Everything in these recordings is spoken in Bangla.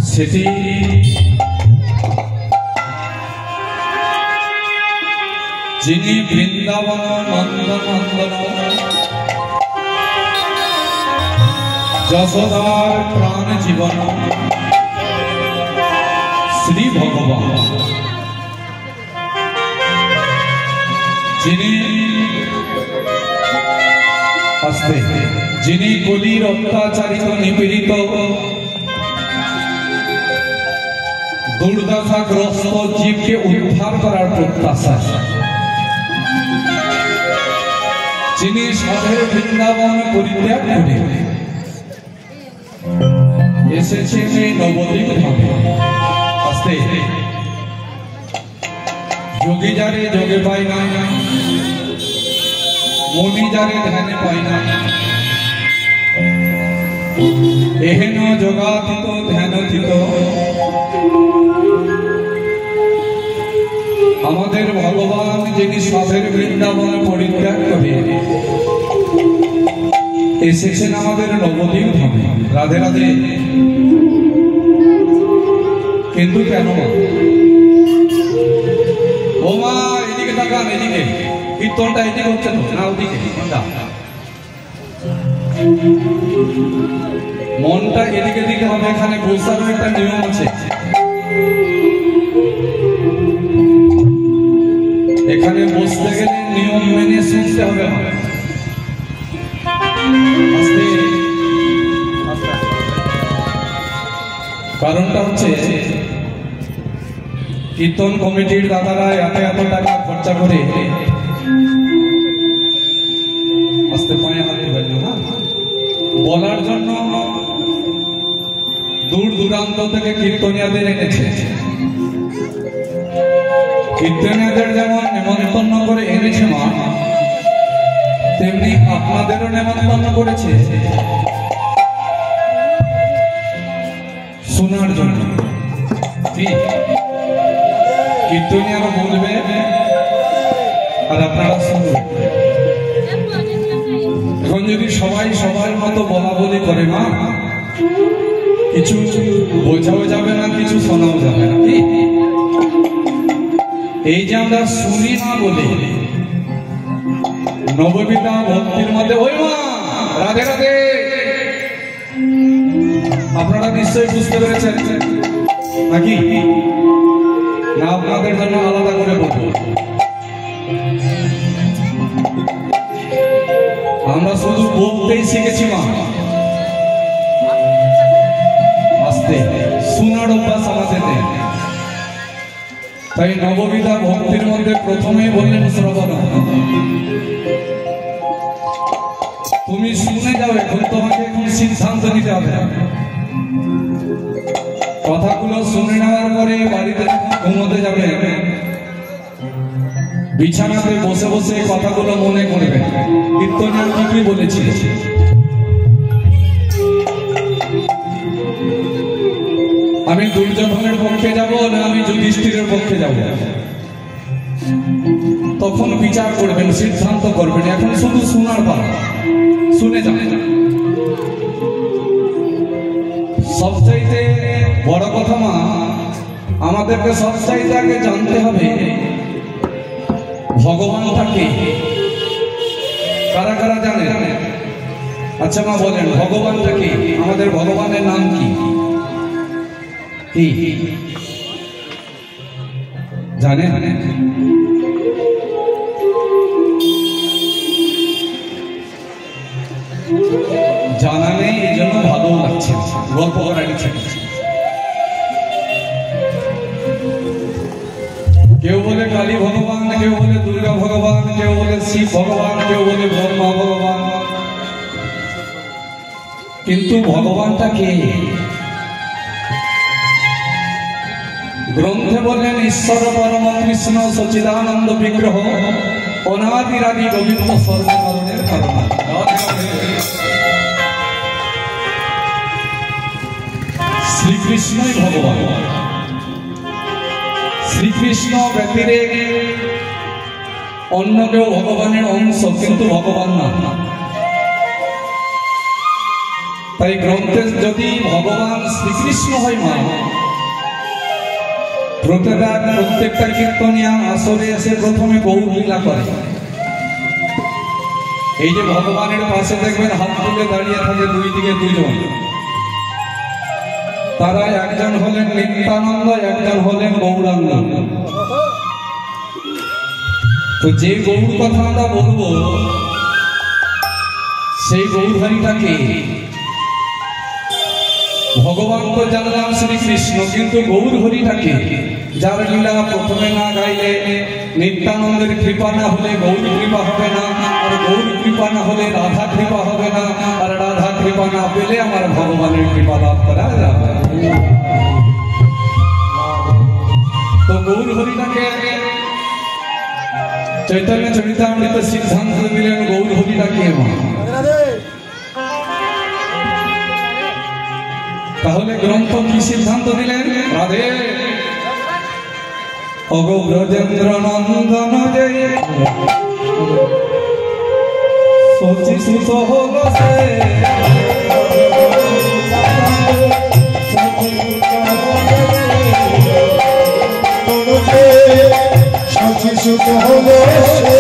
সেটি যিনি বৃন্দাবন নন্দনন্দন যশোদার প্রাণ জীবন শ্রী ভগবান, যিনি কলির অত্যাচারিত নিপীড়িত দুর্দশাগ্রস্ত জীবকে উদ্ধার করার প্রত্যাশা, যিনি সাধের বৃন্দাবন পরিত্যাগ করে এসেছেন এই নবদ্বীপ ধামে। আস্তে যোগী যারে যোগে পায় না, মনি যারে ধ্যানে পায় না, এহেন যোগাতীত ধ্যানতীত আমাদের ভগবান, যিনি সাধের বৃন্দাবন পরিত্যাগ করে এসেছেন আমাদের নবদ্বীপ ধামে। রাধে রাধে। কিন্তু কেন ও মা এদিকে তাকান, এদিকে কীর্তনটা এদিকে হচ্ছে না ওদিকে, মনটা এদিকে দিকে হবে। এখানে বসার একটা নিয়ম আছে, এখানে বসতে গেলে নিয়ম মেনে শুনতে হবে। কারণটা হচ্ছে কীর্তন কমিটির দাদারা এত এত টাকা খরচা করে আস্তে পায়ে হাতে পারল না বলার জন্য দূর দূরান্ত থেকে কীর্তনিয়াদের এনেছে। কীর্তনিয়াদের যেমন নেমন্তন্ন করে এনেছে মা, তেমনি আপনাদেরও নেমন্তন্ন করেছে শোনার জন্য। কীর্তনিয়ারা বলবে আর আপনারা শুনবেন। এখন যদি সবাই সবার মতো বলা বলি করে মা, কিছু বোঝাও যাবে না, কিছু শোনাও যাবে না। কি এই যে আমরা শুনি না বলে নববিধা ভক্তির মধ্যে ওই মা রাধে রাধে, আপনারা নিশ্চয়ই বুঝতে পেরেছেন নাকি? না আপনাদের জন্য আলাদা করে বলবো? আমরা শুধু বলতেই শিখেছি মা, আস্তে শোনার অভ্যাস আমাদের নেই। তাই নববিধা ভক্তির মধ্যে প্রথমেই বললেন শ্রবণ। তুমি শুনে যাও, এখন তোমাকে কোন সিদ্ধান্ত নিতে হবে না। কথাগুলো শুনে নেওয়ার পরে বাড়িতে ঘুমোতে যাবে, বিছানাতে বসে বসে কথাগুলো মনে করবে কীর্তনের কি কি বলেছি। আমি দুর্যোধনের পক্ষে যাব না আমি যুধিষ্ঠিরের পক্ষে যাব, তখন বিচার করবেন, সিদ্ধান্ত করবেন। এখন শুধু শোনার পালা, শুনে যাবেন। সবচাইতে বড় কথা মা, আমাদেরকে সবচাইতে আগে জানতে হবে ভগবানটা কে। কারা কারা জানে? আচ্ছা মা বলেন ভগবানটা কে? আমাদের ভগবানের নাম কি? কি জানে? জানা নেই, এই জন্য ভালো লাগছে, গল্প করার ইচ্ছা করছে। কেউ বলে কালী ভগবান, কেউ বলে দুর্গা ভগবান, কেউ বলে শিব ভগবান, কেউ বলে ব্রহ্মা ভগবান। কিন্তু ভগবানটা কে? গ্রন্থে বলেন ঈশ্বর পরম কৃষ্ণ সচিদানন্দ বিগ্রহ, অনাদিরাদি গোবিন্দ সর্বকারণের কারণ। শ্রীকৃষ্ণই ভগবান। শ্রীকৃষ্ণ ব্যতিরে অন্য কেউ ভগবানের অংশ, কিন্তু ভগবান না। তাই গ্রন্থে যদি ভগবান শ্রীকৃষ্ণ হয় মা, প্রত্যেকটা কীর্তনিয়া আসরে এসে প্রথমে গৌর লীলা করে। এই যে ভগবানের পাশে দেখবেন হাত তুলে দাঁড়িয়ে থাকে দুই দিকে দুজন, তারা একজন হলেন নিত্যানন্দ, একজন হলেন গৌরাঙ্গ। তো যে গৌর কথা আমরা বলবো সেই গৌর হরিটাকে ভগবান তো জানলাম শ্রীকৃষ্ণ, কিন্তু গৌর হরিটাকে যার লীলা প্রথমে না গাইলে নিত্যানন্দের কৃপা না হলে গৌর কৃপা হবে না, আর গৌর কৃপা না হলে রাধা কৃপা হবে না, আর রাধা কৃপা না পেলে আমার ভগবানের কৃপা লাভ করা যাবে। তো গৌর হরিটাকে চৈতন্য চরিতামৃত সিদ্ধান্ত দিলেন গৌর হরিটাকে। তাহলে গ্রন্থ কি সিদ্ধান্ত দিলেন? রাধে অগো ব্রজেন্দ্র নন্দন জয় সচি সুত হল সে, সচি সুত হল সে,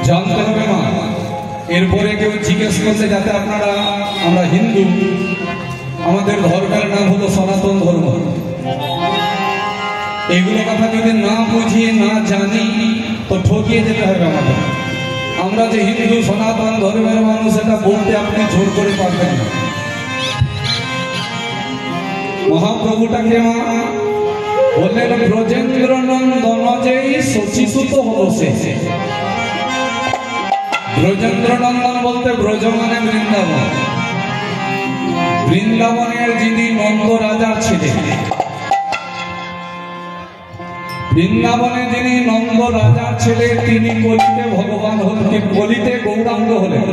জানতে হবে মা। এরপরে কেউ জিজ্ঞেস করলে যাতে আপনারা, আমরা হিন্দু, আমাদের ধর্মের নাম হলো সনাতন ধর্ম, এগুলো কথা যদি না বুঝিয়ে না জানি তো ঠকিয়ে যেতে হবে আমাদের। আমরা যে হিন্দু সনাতন ধর্মের মানুষ এটা বলতে আপনি জোর করে পারবেন না। মহাপ্রভুটাকে মা বললেন ব্রজেন্দ্র নন্দন যেই শচীসুত হলো সে। ব্রজেন্দ্র নন্দন বলতে ব্রজ মানে বৃন্দাবন, বৃন্দাবনের যিনি নন্দ রাজা ছিলেন, বৃন্দাবনে যিনি নন্দ রাজার ছেলে তিনি কলিতে ভগবান হলেন, কলিতে গৌরাঙ্গ হলেন।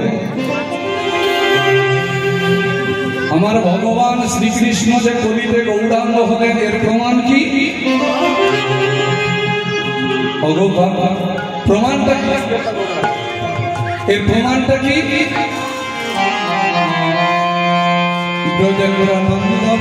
আমার ভগবান শ্রীকৃষ্ণ যে কলিতে গৌরাঙ্গ হলেন এর প্রমাণ কি? প্রমাণটা কি? এর প্রমাণটা কি? ব্রজেন্দ্র নন্দন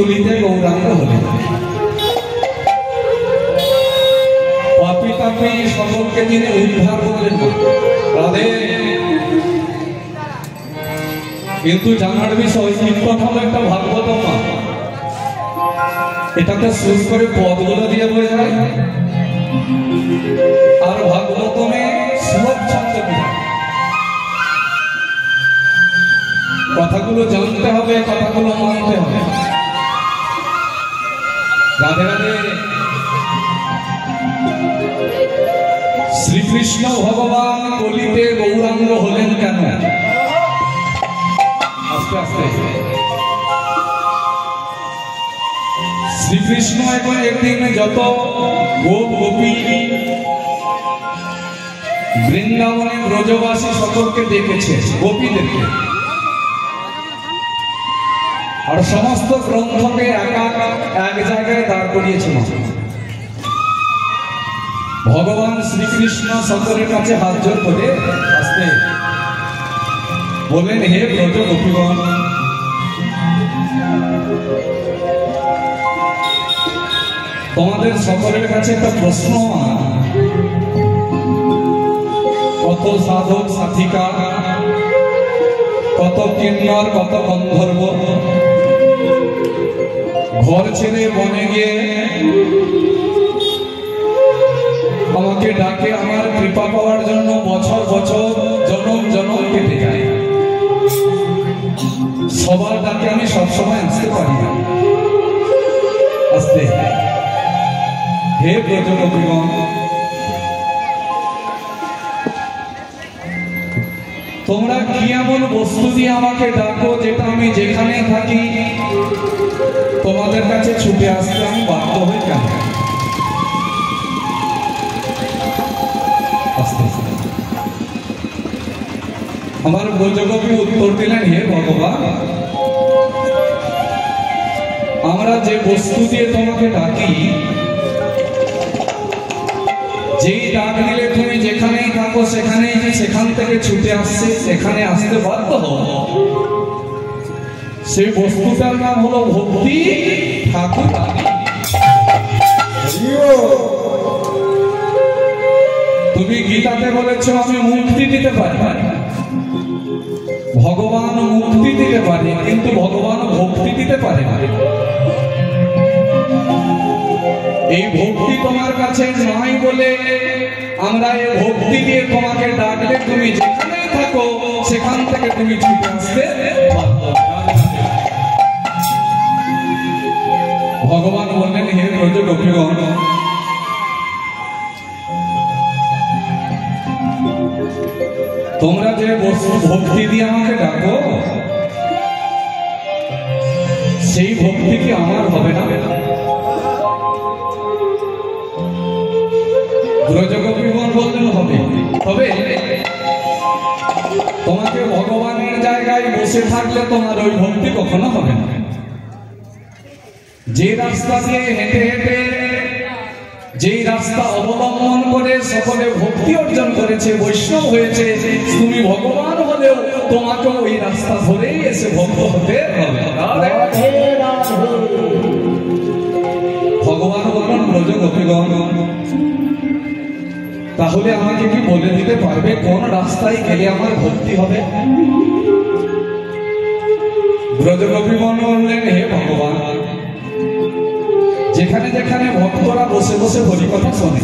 কলিতে গৌরাঙ্গ হলেন। পাপী তাপী সকলকে যিনি উদ্ধার করলেন রাধে। কিন্তু জানার বিষয় কীর্তন হলো একটা ভাগবত মা, এটাতে সুর করে পদগুলো দিয়ে বোঝায়, আর ভাগবতমে শ্লোক ছন্দ বিধান। কথাগুলো জানতে হবে, কথাগুলো মানতে হবে। রাধে রাধে। শ্রীকৃষ্ণ ভগবান কলিতে গৌরাঙ্গ হলেন কেন? আস্তে আস্তে। শ্রীকৃষ্ণ এখন একদিন যত গোপ গোপী বৃন্দাবনে ব্রজবাসী সকলকে দেখেছে, গোপীদেরকে, আর সমস্ত গ্রন্থকে এক জায়গায় দাঁড় করিয়েছিল। ভগবান শ্রীকৃষ্ণ সকলের কাছে হাত জোড় করে আসতে বলেন, হে ব্রজ গোপীগণ, তোমাদের সকলের কাছে একটা প্রশ্ন। কত সাধক সাধিকা, কত কিন্নর, কত গন্ধর্ব ঘর ছেড়ে বনে গিয়ে আমাকে ডাকে আমার কৃপা পাওয়ার জন্য, বছর বছর জনম জনম কেটে যায়। সবার ডাকে আমি সবসময় আসতে পারি না। আসতে হে ব্রজগোপীগণ, তোমরা কি এমন বস্তু দিয়ে আমাকে ডাকো যেটা আমি যেখানে থাকি তোমাদের কাছে ছুটে আসতে আমি বাধ্য হই কেন? আমার ব্রজগোপী উত্তর দিলেন, হে ভগবান, আমরা যে বস্তু দিয়ে তোমাকে ডাকি, যেই ডাক দিলে তুমি যেখানেই থাকো সেখানেই সেখান থেকে ছুটে আসছে, সেখানে আসতে বাধ্য হও, সেই বস্তুটার নাম হলো ভক্তি ঠাকুর। তুমি গীতাতে বলেছ আমি মুক্তি দিতে পারি, ভগবান মুক্তি দিতে পারে, কিন্তু ভগবান ভক্তি দিতে পারে না। এই ভক্তি তোমার কাছে নাই বলে আমরা এই ভক্তি দিয়ে তোমাকে ডাকলে তুমি যেখানেই থাকো সেখান থেকে তুমি ছুটে আসতে বাধ্য। ভগবান বললেন, হে ব্রজগোপীগণ, তোমরা যে ভক্তি দিয়ে আমাকে ডাকো সেই ভক্তি কি আমার হবে না? ব্রজগোপীগণ বললেন হবে, তবে তোমাকে ভগবানের জায়গায় বসে থাকলে তোমার ওই ভক্তি কখনো হবে না। যে রাস্তা দিয়ে হেঁটে হেঁটে, যেই রাস্তা অবলম্বন করে সকলে ভক্তি অর্জন করেছে, বৈষ্ণব হয়েছে, তুমি ভগবান হলেও তোমাকে ওই রাস্তা ধরেই এসে ভক্ত হতে হবে। ভগবান বললেন, ব্রজগোপীগণ, তাহলে আমাকে কি বলে দিতে পারবে কোন রাস্তায় গেলে আমার ভক্তি হবে? ব্রজগোপীগণ বললেন, হে ভগবান, যেখানে যেখানে ভক্তরা বসে বসে হরিকথা শোনে,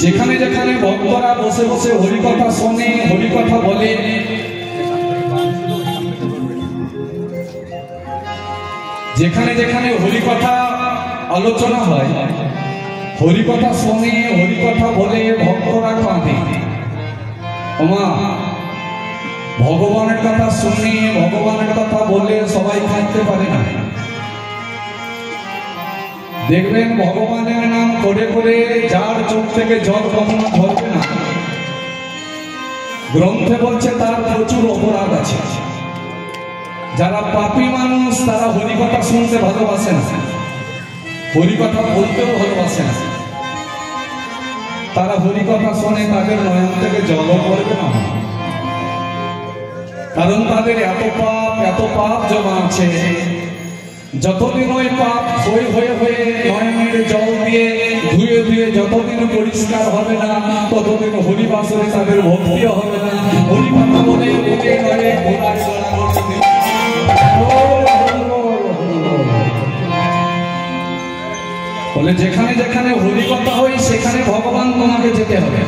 যেখানে যেখানে ভক্তরা বসে বসে হরিকথা শোনে, হরিকথা বলে, যেখানে যেখানে হরিকথা আলোচনা হয়, হরিকথা শোনে, হরিকথা বলে, ভক্তরা কাঁদে। ওমা, ভগবানের কথা শুনে, ভগবানের কথা বলে সবাই কাঁদতে পারে না। দেখবেন ভগবানের নাম করে করে যার চোখ থেকে জল কখনো ঝরবে না, গ্রন্থে বলছে তার প্রচুর অপরাধ আছে। যারা পাপী মানুষ তারা হরিকথা শুনতে ভালোবাসে না, হরিকথা বলতেও ভালোবাসে না। তারা হরিকথা শোনে, তাদের নয়ন থেকে জলও পড়বে না। কারণ তাদের এত পাপ জমা আছে। যতদিন ওই পাপ হয়ে হয়ে হয়ে নয়নের জল দিয়ে ধুয়ে ধুয়ে যতদিন পরিষ্কার হবে না, ততদিন হরিবাসরে তাদের ভক্তিও হবে না। হরিকথা বলে রেগে নয় ঘোড়ার গলা করতে। বলে যেখানে যেখানে হরিকথা হয় সেখানে ভগবান তোমাকে যেতে হবে,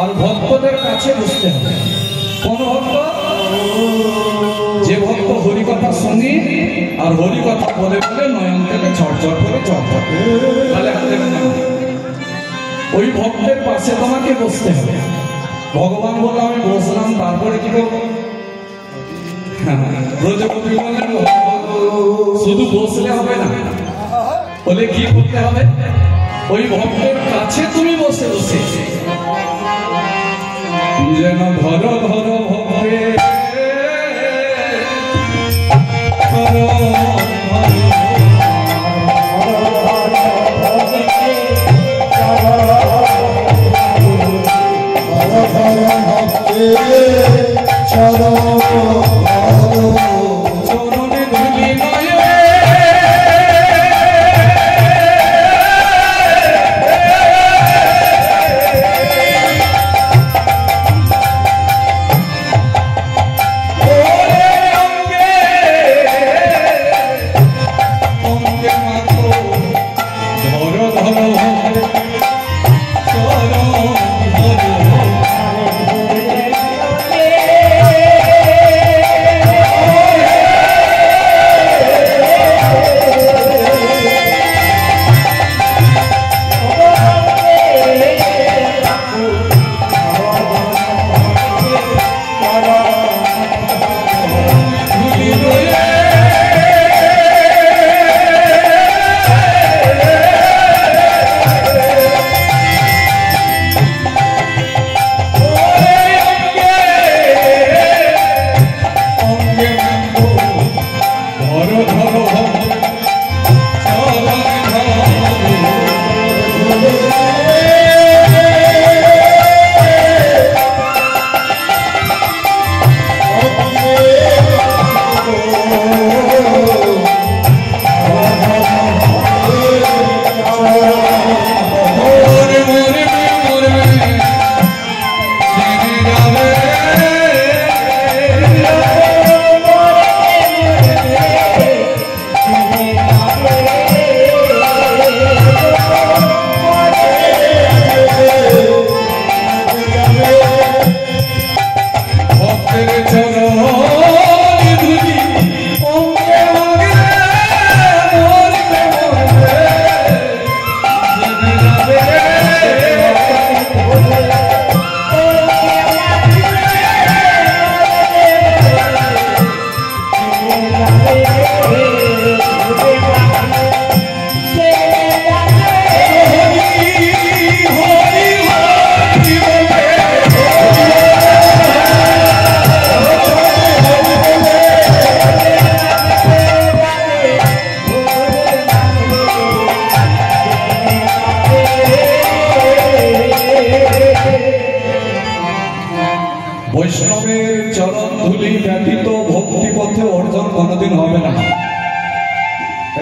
আর ভক্তদের কাছে বসতে হবে। কোন ভক্ত? যে ভক্ত হরিকথা শুনি আর হরিকথা বলে বলে নয়ন থেকে ঝরঝর করে জল পড়ে, তাহলে ওই ভক্তের পাশে তোমাকে বসতে হবে। ভগবান বলল আমি বসলাম, তারপরে কি করবো? ব্রজগোপী বললেন শুধু বসলে হবে না, বলে কি করতে হবে? ওই ভক্তের কাছে তুমি বসে বসে যেন ধরো ধরো ভক্তে বৈষ্ণবের চরণ ধুলি ব্যতীত ভক্তি পথে অর্জন কোনোদিন হবে না।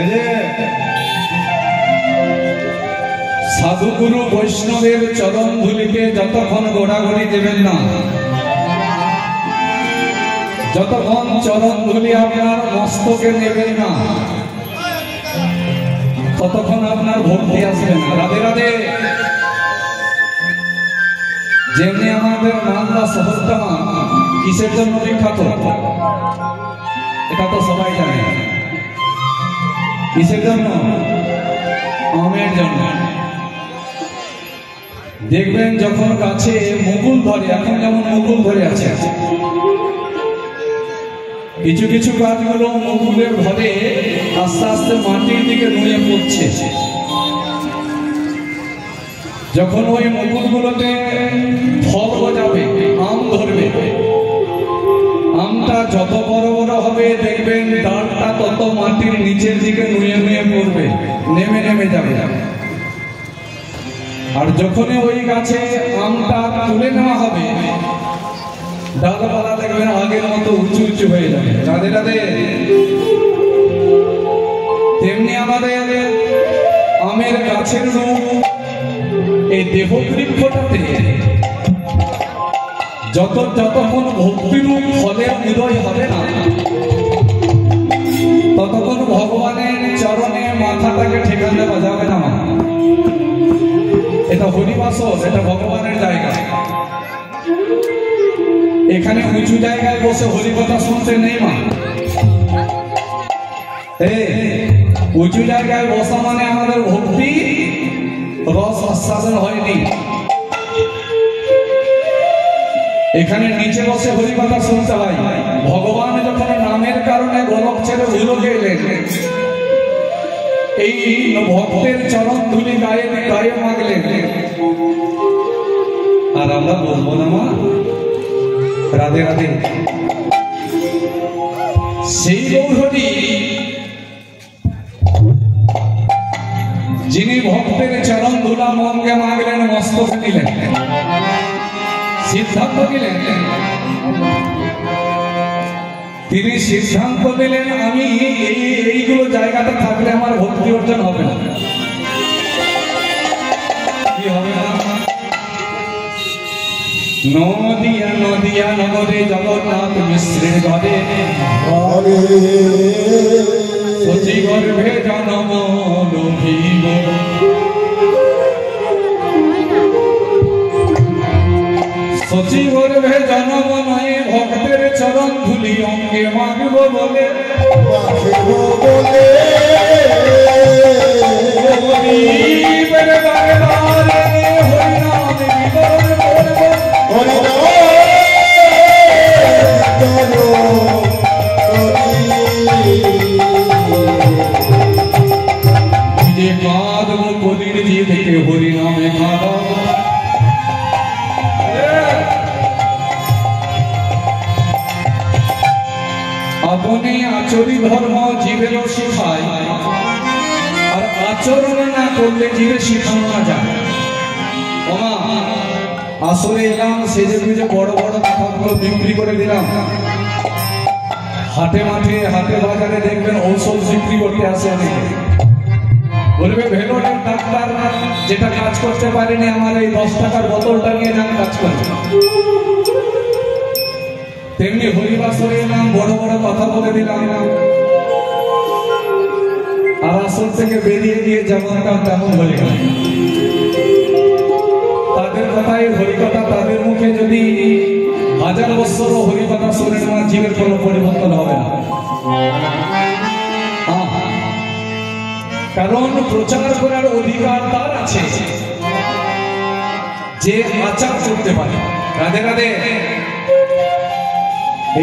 এই যে সাধুগুরু বৈষ্ণবের চরণ ধুলিকে যতক্ষণ গোড়াগড়ি দেবেন না, যতক্ষণ চরণ ধুলি আপনার মস্তকে নেবেন না, ততক্ষণ আপনার ভক্তি আসবে না। রাধে রাধে। যেমনি আমাদের মালদা শহরটা কিসের জন্য বিখ্যাত এটা তো সবাই জানে। কিসের জন্য? আমের জন্য। দেখবেন যখন গাছে মুকুল ধরে, এখন যেমন মুকুল ধরে আছে, কিছু কিছু গাছগুলো মুকুলের ভরে আস্তে আস্তে মাটির দিকে নুয়ে পড়ছে। যখন ওই মুকুলগুলোতে ফল গজাবে, আম ধরবে, আমটা যত বড় বড় হবে দেখবেন ডালটা তত মাটির নিচের দিকে নুয়ে নুয়ে পড়বে, নেমে নেমে যাবে। আর যখনই ওই গাছে আমটা তুলে নেওয়া হবে ডালপালা দেখবেন আগের মতো উঁচু উঁচু হয়ে যাবে। রাধে রাধে। তেমনি আমাদের আমের গাছের রূপ এই দেহবৃক্ষটাতে যতক্ষণ ভক্তিরূপ ফলের উদয় হবে না, ততক্ষণ ভগবানের চরণে মাথাটাকে ঠিকানা দেওয়া যাবে না। এটা হরিবাসর, এটা ভগবানের জায়গা। এখানে উঁচু জায়গায় বসে হরিকথা শুনতে নেই মা। উঁচু জায়গায় বসা মানে আমাদের ভক্তি রস আস্বাদন হয়নি। এখানে নিচে বসে হরিকথা শুনতে হয়। ভগবান যখন নামের কারণে গোলক ছেড়ে ভুলোকে এলেন, এই ভক্তের চরণ ধুলি গায়ে গায়ে মাগলেন। আর আমরা বলবো না মা রাধে রাধে। সেই গৌরী যিনি ভক্তের চরণ ধুলা মনকে মাগলেন, মস্তকে নিলেন, সিদ্ধান্ত নিলেন, তিনি সিদ্ধান্ত নিলেন আমি এইগুলো জায়গাটা থাকলে আমার ভক্তি অর্জন হবে না। কি হবে না? নদিয়া নদিয়া নগরে জগন্নাথ মিশ্রের ঘরে সচি গর্ভে জনম লোভিব, সচি গর্ভে জনম নয় ভক্তের চরণ ধুলি অঙ্গে মাগব বলে নিজে কাঁদব কলির জি থেকে হরি নামে কাঁদব। আপনি আচরি ধর্ম জীবেরও শিখায়, আর আচরণ না করলে জীবে শিখানো না যায়। ওমা আসলে এলাম সেজে বুঝে বড় বড় কথাগুলো বিক্রি করে দিলাম। হাটে মাঠে হাটে বাজারে দেখবেন ঔষধ বিক্রি করতে আসে অনেকে, বলবে ভেলোরের ডাক্তার যেটা কাজ করতে পারেনি আমার এই 10 টাকার বোতলটা নিয়ে যান কাজ করতে। তেমনি হরিবাসরে নাম বড় বড় কথা বলে দিলাম, আর আসল থেকে বেরিয়ে গিয়ে যেমন কাম তেমন হয়ে গেল। তাদের কথাই হরিকথা, তাদের মুখে যদি 1000 বছরও হরিকথা শোনে আমার জীবের কোনো পরিবর্তন হবে না। কারণ প্রচার করার অধিকার তার আছে যে আচার করতে পারে। রাধে রাধে।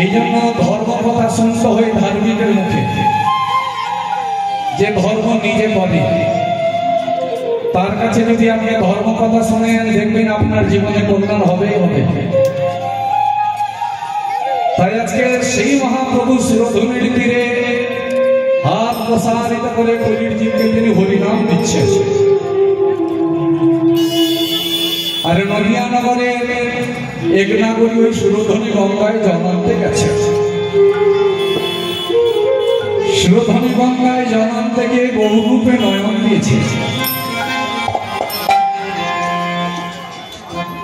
এই জন্য ধর্ম কথা শুনতে হয় ধার্মিকের মুখে, যে ধর্ম নিজে করে তার কাছে যদি আপনি ধর্ম কথা শুনেন দেখবেন আপনার জীবনে কল্যাণ হবেই হবে। তাই আজকে সেই মহাপ্রভু শিরোধনুর তীরে হাত প্রসারিত করে কলির জীবকে তিনি হরিনাম দিচ্ছেন। আর নদিয়া নগরে এক নাগরী ওই শিরোধনী গঙ্গায় জন্মাতে গেছে। শিরোধনী গঙ্গায় জন্ম থেকে বহুরূপে নয়ন দিয়েছে।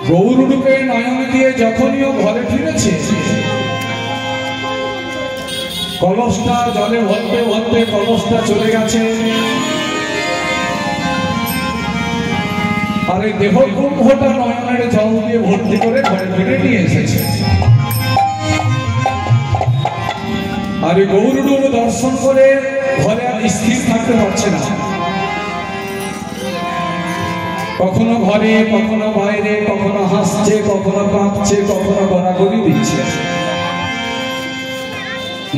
গৌররূপে নয়ন দিয়ে যখনই ও ঘরে ফিরেছে, কলসটা জলে ভরতে ভরতে কলসটা চলে গেছে। আর এই দেহ কুম্ভটা নয়নের জল দিয়ে ভর্তি করে ঘরে ফিরে নিয়ে এসেছে। আর এই গৌররূপ দর্শন করে ঘরে আর স্থির থাকতে পারছে না। কখনো ঘরে, কখনো বাইরে, কখনো হাসছে, কখনো কাঁদছে, কখনো গড়াগড়ি দিচ্ছে।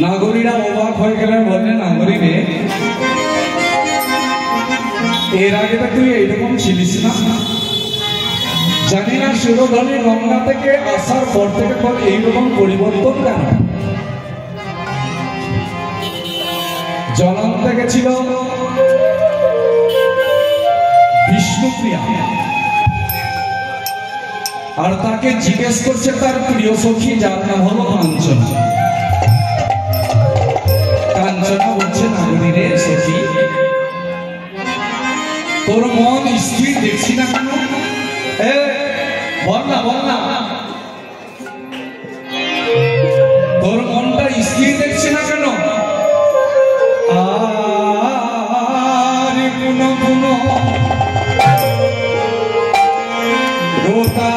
নাগরীরা অবাক হয়ে গেলেন, বললেন নাগরী রে, এর আগে তো তুই এইরকম ছিলিস না। জানি না শিরোধনী গঙ্গা থেকে আসার পর থেকে তোর এইরকম পরিবর্তন কেন? জলান্তে গেছিল বিষ্ণুপ্রিয়া, আর তাকে জিজ্ঞেস করছে তার প্রিয় সখী যার নাম হলো কাঞ্চনা। কাঞ্চনা বলছে নাগরী রে সখী, তোর মন স্থির দেখছি না কেন? বল না বল না, তোর মনটা স্থির দেখছি না কেন? আর পুন পুন গোতা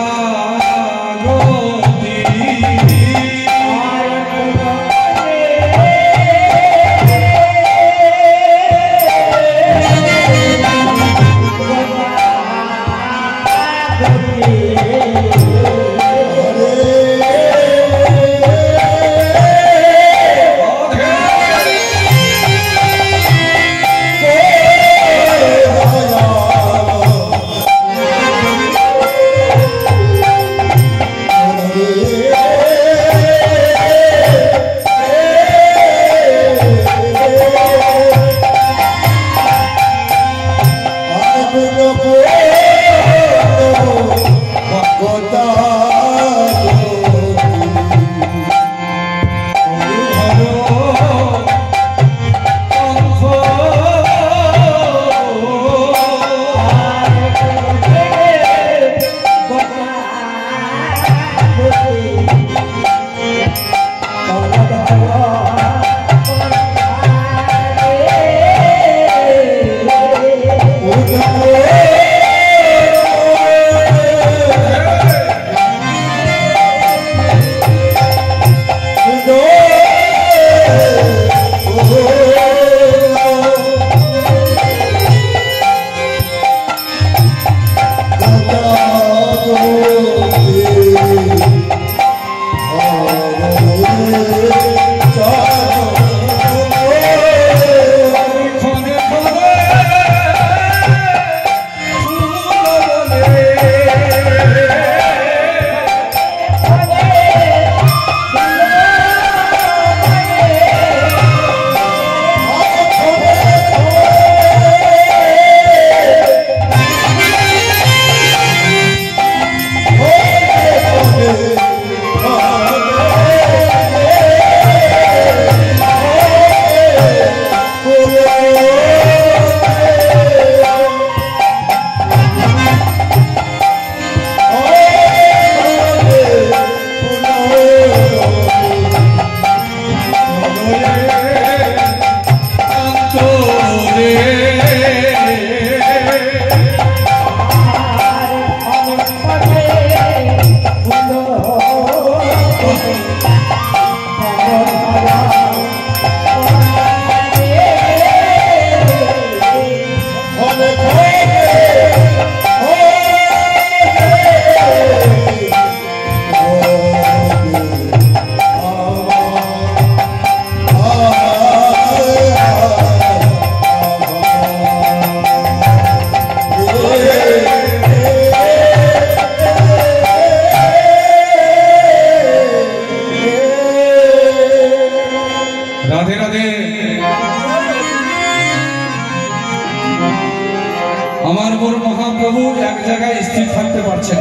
আমার বড় মহাপ্রভু এক জায়গায় স্থির থাকতে পারছেন।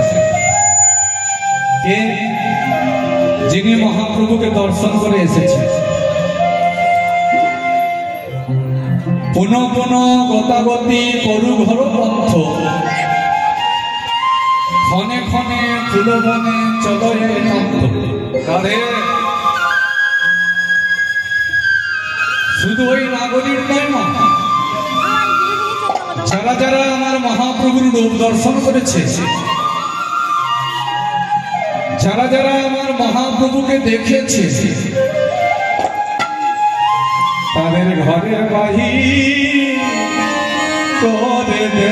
কে? যিনি মহাপ্রভুকে দর্শন করে এসেছেন। পুন পুন গতাগতি করু ঘর পন্থ, ক্ষণে ক্ষণে ফুলবনে চলয়ে কান্ত। কারে? শুধু ওই নাগরীর নয় না, যারা যারা আমার মহাপ্রভুর রূপ দর্শন করেছে, যারা যারা আমার মহাপ্রভুকে দেখেছে, তাদের ঘরের বাহির করে দে।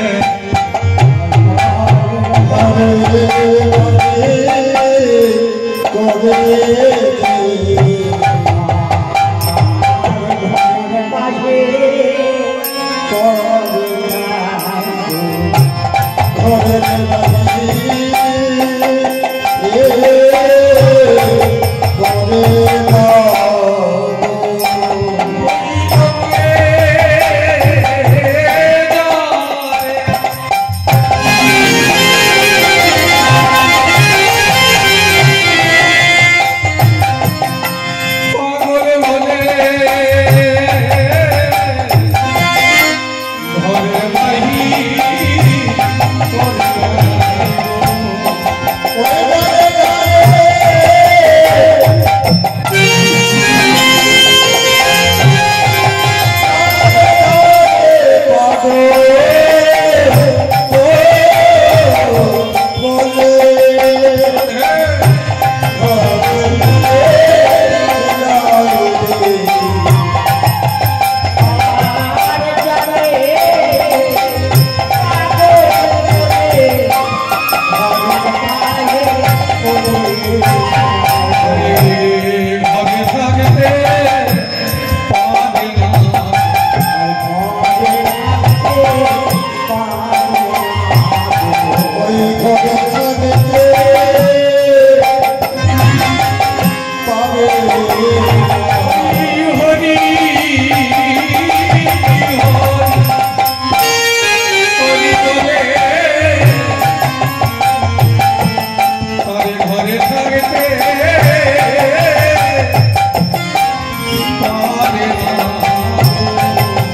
পারে না।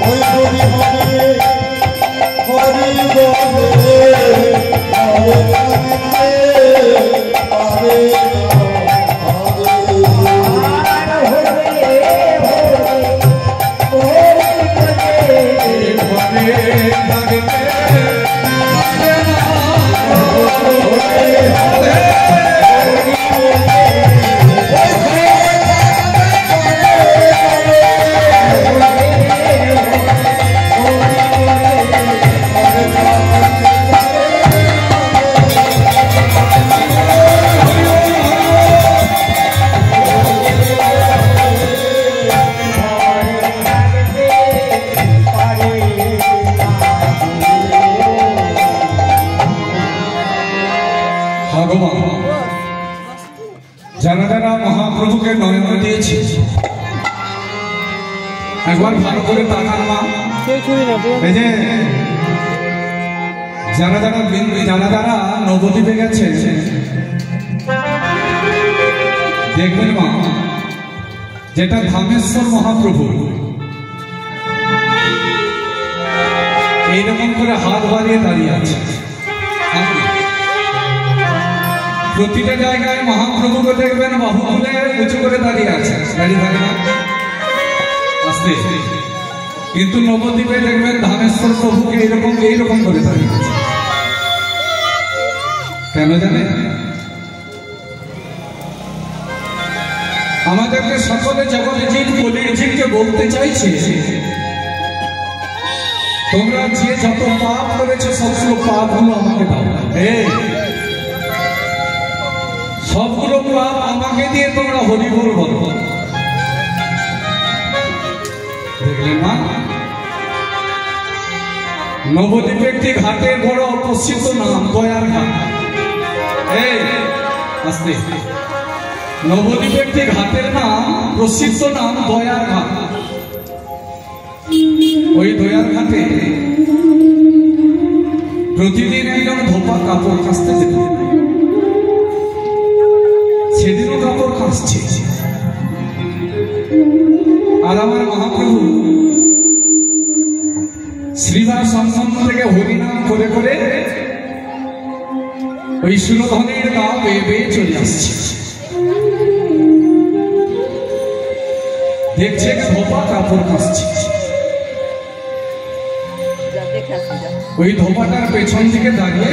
ওই হরি হরে হরি বলে পারে যারা যারা মহাপ্রভুকে নয়ন দিয়েছে একবার ভালো করে তাকান মা। এই যে যারা যারা নবদ্বীপে গেছে দেখবেন মা, যেটা ধামেশ্বর মহাপ্রভু এইরকম করে হাত বাড়িয়ে দাঁড়িয়ে আছে। প্রতিটা জায়গায় মহাপ্রভুকে দেখবেন বাহু তুলে উঁচু করে দাঁড়িয়ে আছে, দাঁড়িয়ে থাকে না আস্তে। কিন্তু নবদ্বীপে দেখবেন ধামেশ্বর প্রভুকে এইরকম করে দাঁড়িয়ে আছে। কেন জানেন? আমাদেরকে সকলে জগতে জীব কলির জীবকে বলতে চাইছে, তোমরা যে যত পাপ করেছো সবগুলো পাপগুলো আমাকে দাও। সবগুলো পাপ আমাকে দিয়ে তোমরা হরি বল বলো। দেখলেন মা, নবদ্বীপ একটি ঘাটের বড় প্রসিদ্ধ নাম দয়ার ঘাট। আস্তে, নবদ্বীপ একটি ঘাটের নাম, প্রসিদ্ধ নাম দয়ার ঘাট। ওই দয়ার ঘাটে প্রতিদিন একজন ধোপা কাপড় কাচতে যেত। সেদিনও কাপড় কাচছে। আর আমার মহাপ্রভু শ্রীবাস সংসন্ন থেকে হরিনাম করে করে ওই সুরধনের গা বেয়ে বেয়ে চলে আসছে। দেখছে ধোপা কাপড় কাচছে। ওই ধোপাটার পেছন দিকে দাঁড়িয়ে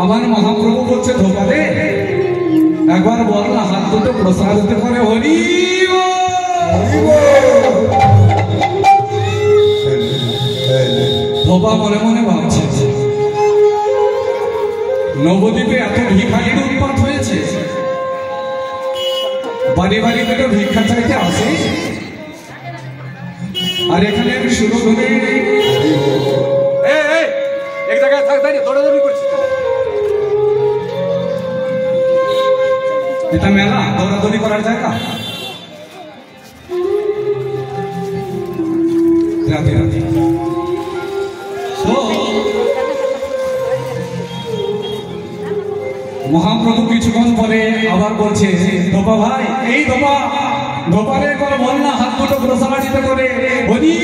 আমার মহাপ্রভু বলছে, ধোপা রে একবার বল না, হাত দুটো প্রসারিত করে হরি। ধোপা মনে মনে ভাবছে, নবদ্বীপে এত ভিখারির উৎপাত হয়েছে, বাড়ি বাড়ি করে ভিক্ষা চাইতে আসে, আর এখানে আমি শুরু করে এক জায়গায় থাকতে দৌড়াদৌড়ি করছি। এটা মেলা, দৌড়াদৌড়ি করার জায়গা? রাধে রাধে। মহাপ্রভু কিছুক্ষণ পরে আবার বলছে, ধোপা ভাই, এই ধোপা ধোপারে করে বল না, হাত দুটো প্রসারিত করে হরি।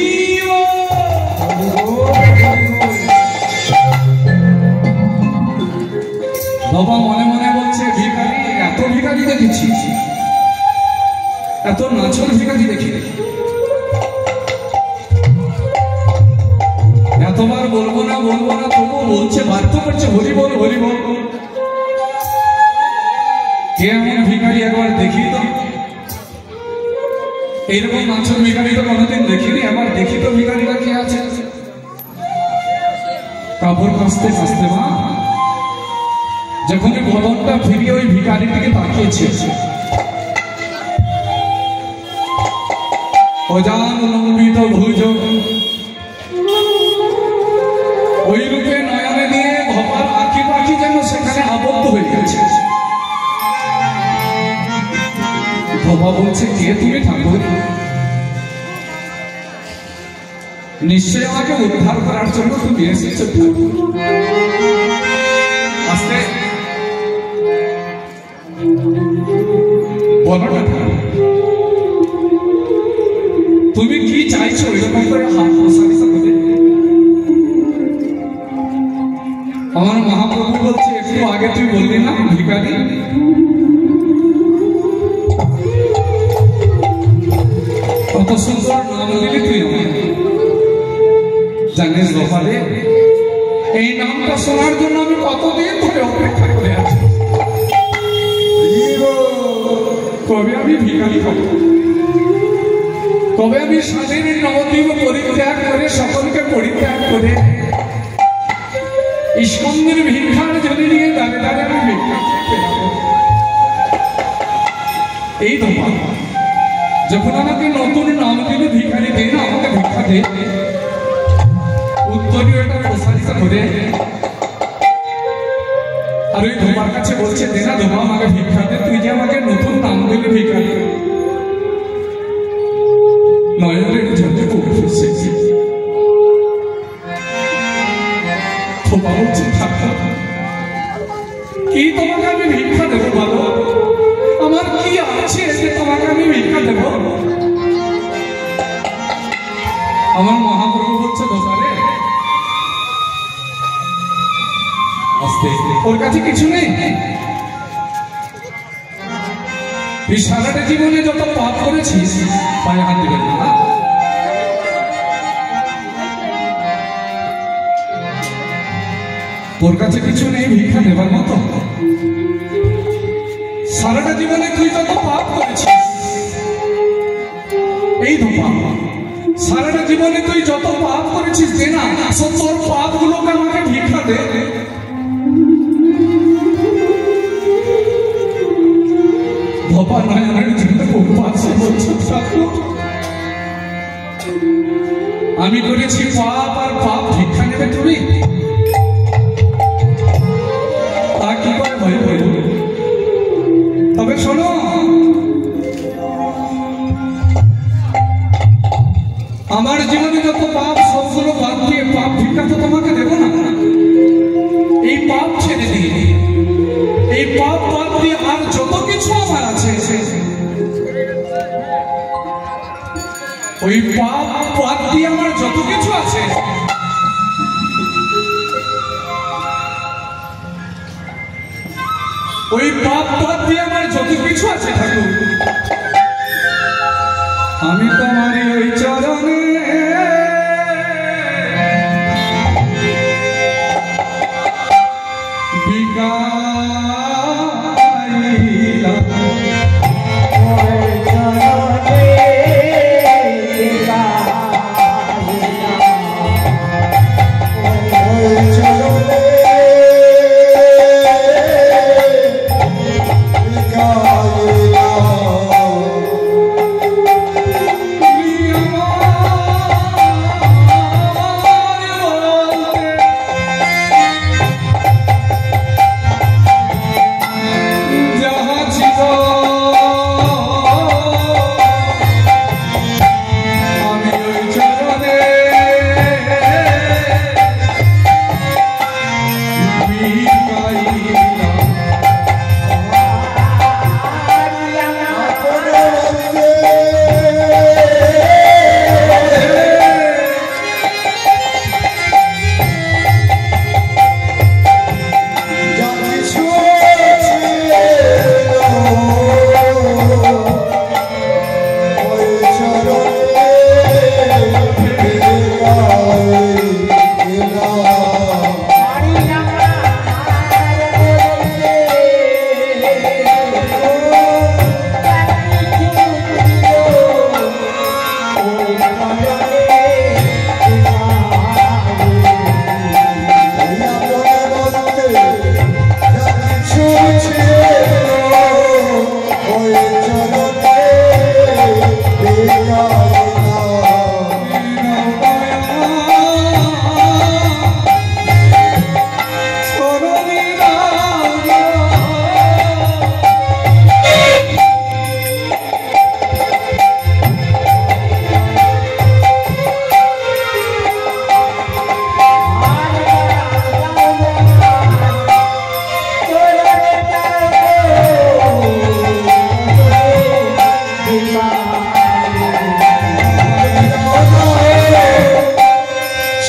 ধোপা মনে মনে বলছে, ভিখারি, এত ভিখারি দেখেছি, এত নাচর ভিখারি দেখি, এতবার বলবো না তবু বলছে, বাধ্য করছে হরি বল হরি বল। কে এমন ভিখারি একবার দেখি তো, এইরকম নাচর ভিখারি তো কোনোদিন দেখিনি, একবার দেখি তো ভিখারিরা কে আছে। কাপড় কাচতে কাচতে মা যখন বদনটা ফিরিয়ে ওই ভিখারির দিকে তাকিয়েছে, অজান লম্বিত ভুজ ওই রূপে নয়নে দিয়ে ভবার আঁকি পাখি যেন সেখানে আবদ্ধ হয়ে গেছে। ভবা বলছে, কে তুমি ঠাকুর? নিশ্চয় আমাকে উদ্ধার করার জন্য তুমি এসেছো ঠাকুর। আস্তে বলো না ঠাকুর, তুমি কি চাইছো এরকম করে হাত প্রসারিত করে। আমার মহাপ্রভু বলছে একটু আগে তুই বললি না ভিখারি, কত সুন্দর নাম দিলি তুই আমার। জানিস গোপালে, এই নামটা শোনার জন্য আমি কতদিন ধরে অপেক্ষা করে আছি। কবে আমি ভিখারি হব, কবে আমি স্বাধীন নবদ্বীপ পরিত্যাগ করে সকলকে পরিত্যাগ করে ইস্কন্দের ভিক্ষার জমি নিয়ে দাঁড়ে দাঁড়ে আমি ভিক্ষা পেলাম। এই দফা যখন আমাকে নতুন নাম দিল ভিখারি দে না, আমাকে ভিক্ষা দে, উত্তরীয়টা প্রসারিত করে আর ওই ধোপার কাছে বলছে দে না ধোপা আমাকে ভিক্ষা দে, তুই যে আমাকে নতুন নাম দিলি ভিখারি। নয়নের জলে উঠেছে ধোপা বলছে ঠাকুর কি তোমাকে আমি ভিক্ষা দেবো বলো, আমার কি আছে যে তোমাকে আমি ভিক্ষা দেবো। আমার মহাপ্রভু বলছে দোকানে আস্তে, ওর কাছে কিছু নেই। তুই সারাটা জীবনে যত পাপ করেছিস পায়ে হাত দিবেন না, তোর কাছে কিছু নেই ভিক্ষা দেবার মতো। সারাটা জীবনে তুই যত পাপ করেছিস, এই ধোপা সারাটা জীবনে তুই যত পাপ করেছিস দে না, তোর পাপ গুলোকে আমাকে ভিক্ষা দে। ধোপা নয়নের জন্য আমি করেছি পাপ, আর পাপ ভিক্ষা নেবে তুমি? তা কি করে ভয় ভয়। তবে শোনো, আমার জীবনে যত পাপ সবগুলো বাদ দিয়ে পাপ ভিক্ষা তো তোমাকে দেবো না। এই পাপ ছেড়ে দিয়ে, এই পাপ বাদ দিয়ে আর যত কিছু আমার আছে ওই পাপ বাদ দিয়ে আমার যত কিছু আছে ওই পাপ বাদ দিয়ে আমার যত কিছু আছে ঠাকুর আমি তোমার ওই চরণে Oh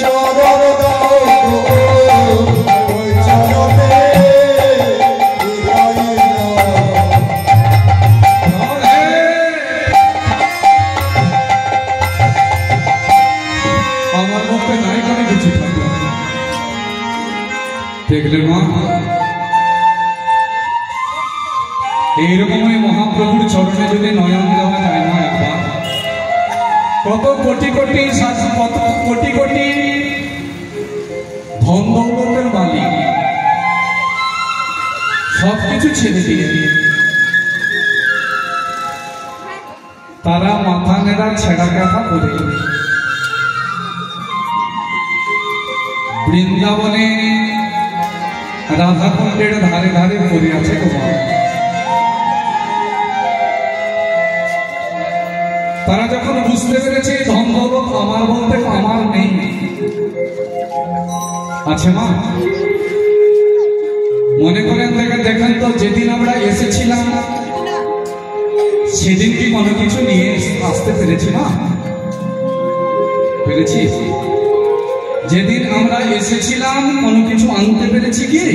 চরণ দাও ওই চরণে আমার মুখে নাই করে কিছু থাকবে দেখলে মা এইরকমই মহাপ্রভুর চরণে যদি নয়ন দেওয়া যায় না একবার কত কোটি কোটি কত কোটি কোটি ধন দৌলতের মালিক সবকিছু ছেড়ে দিয়ে তারা মাথা নেড়া ছেঁড়া কাঁথা করে বৃন্দাবনে রাধাকুণ্ডের ধারে ধারে পড়ে আছে তোমার তারা যখন বুঝতে পেরেছে ধন দৌলত আমার বলতে আমার নেই আছে মা মনে করেন দেখেন তো যেদিন আমরা এসেছিলাম সেদিন কি কোনো কিছু নিয়ে আসতে পেরেছি না পেরেছি যেদিন আমরা এসেছিলাম কোনো কিছু আনতে পেরেছি কি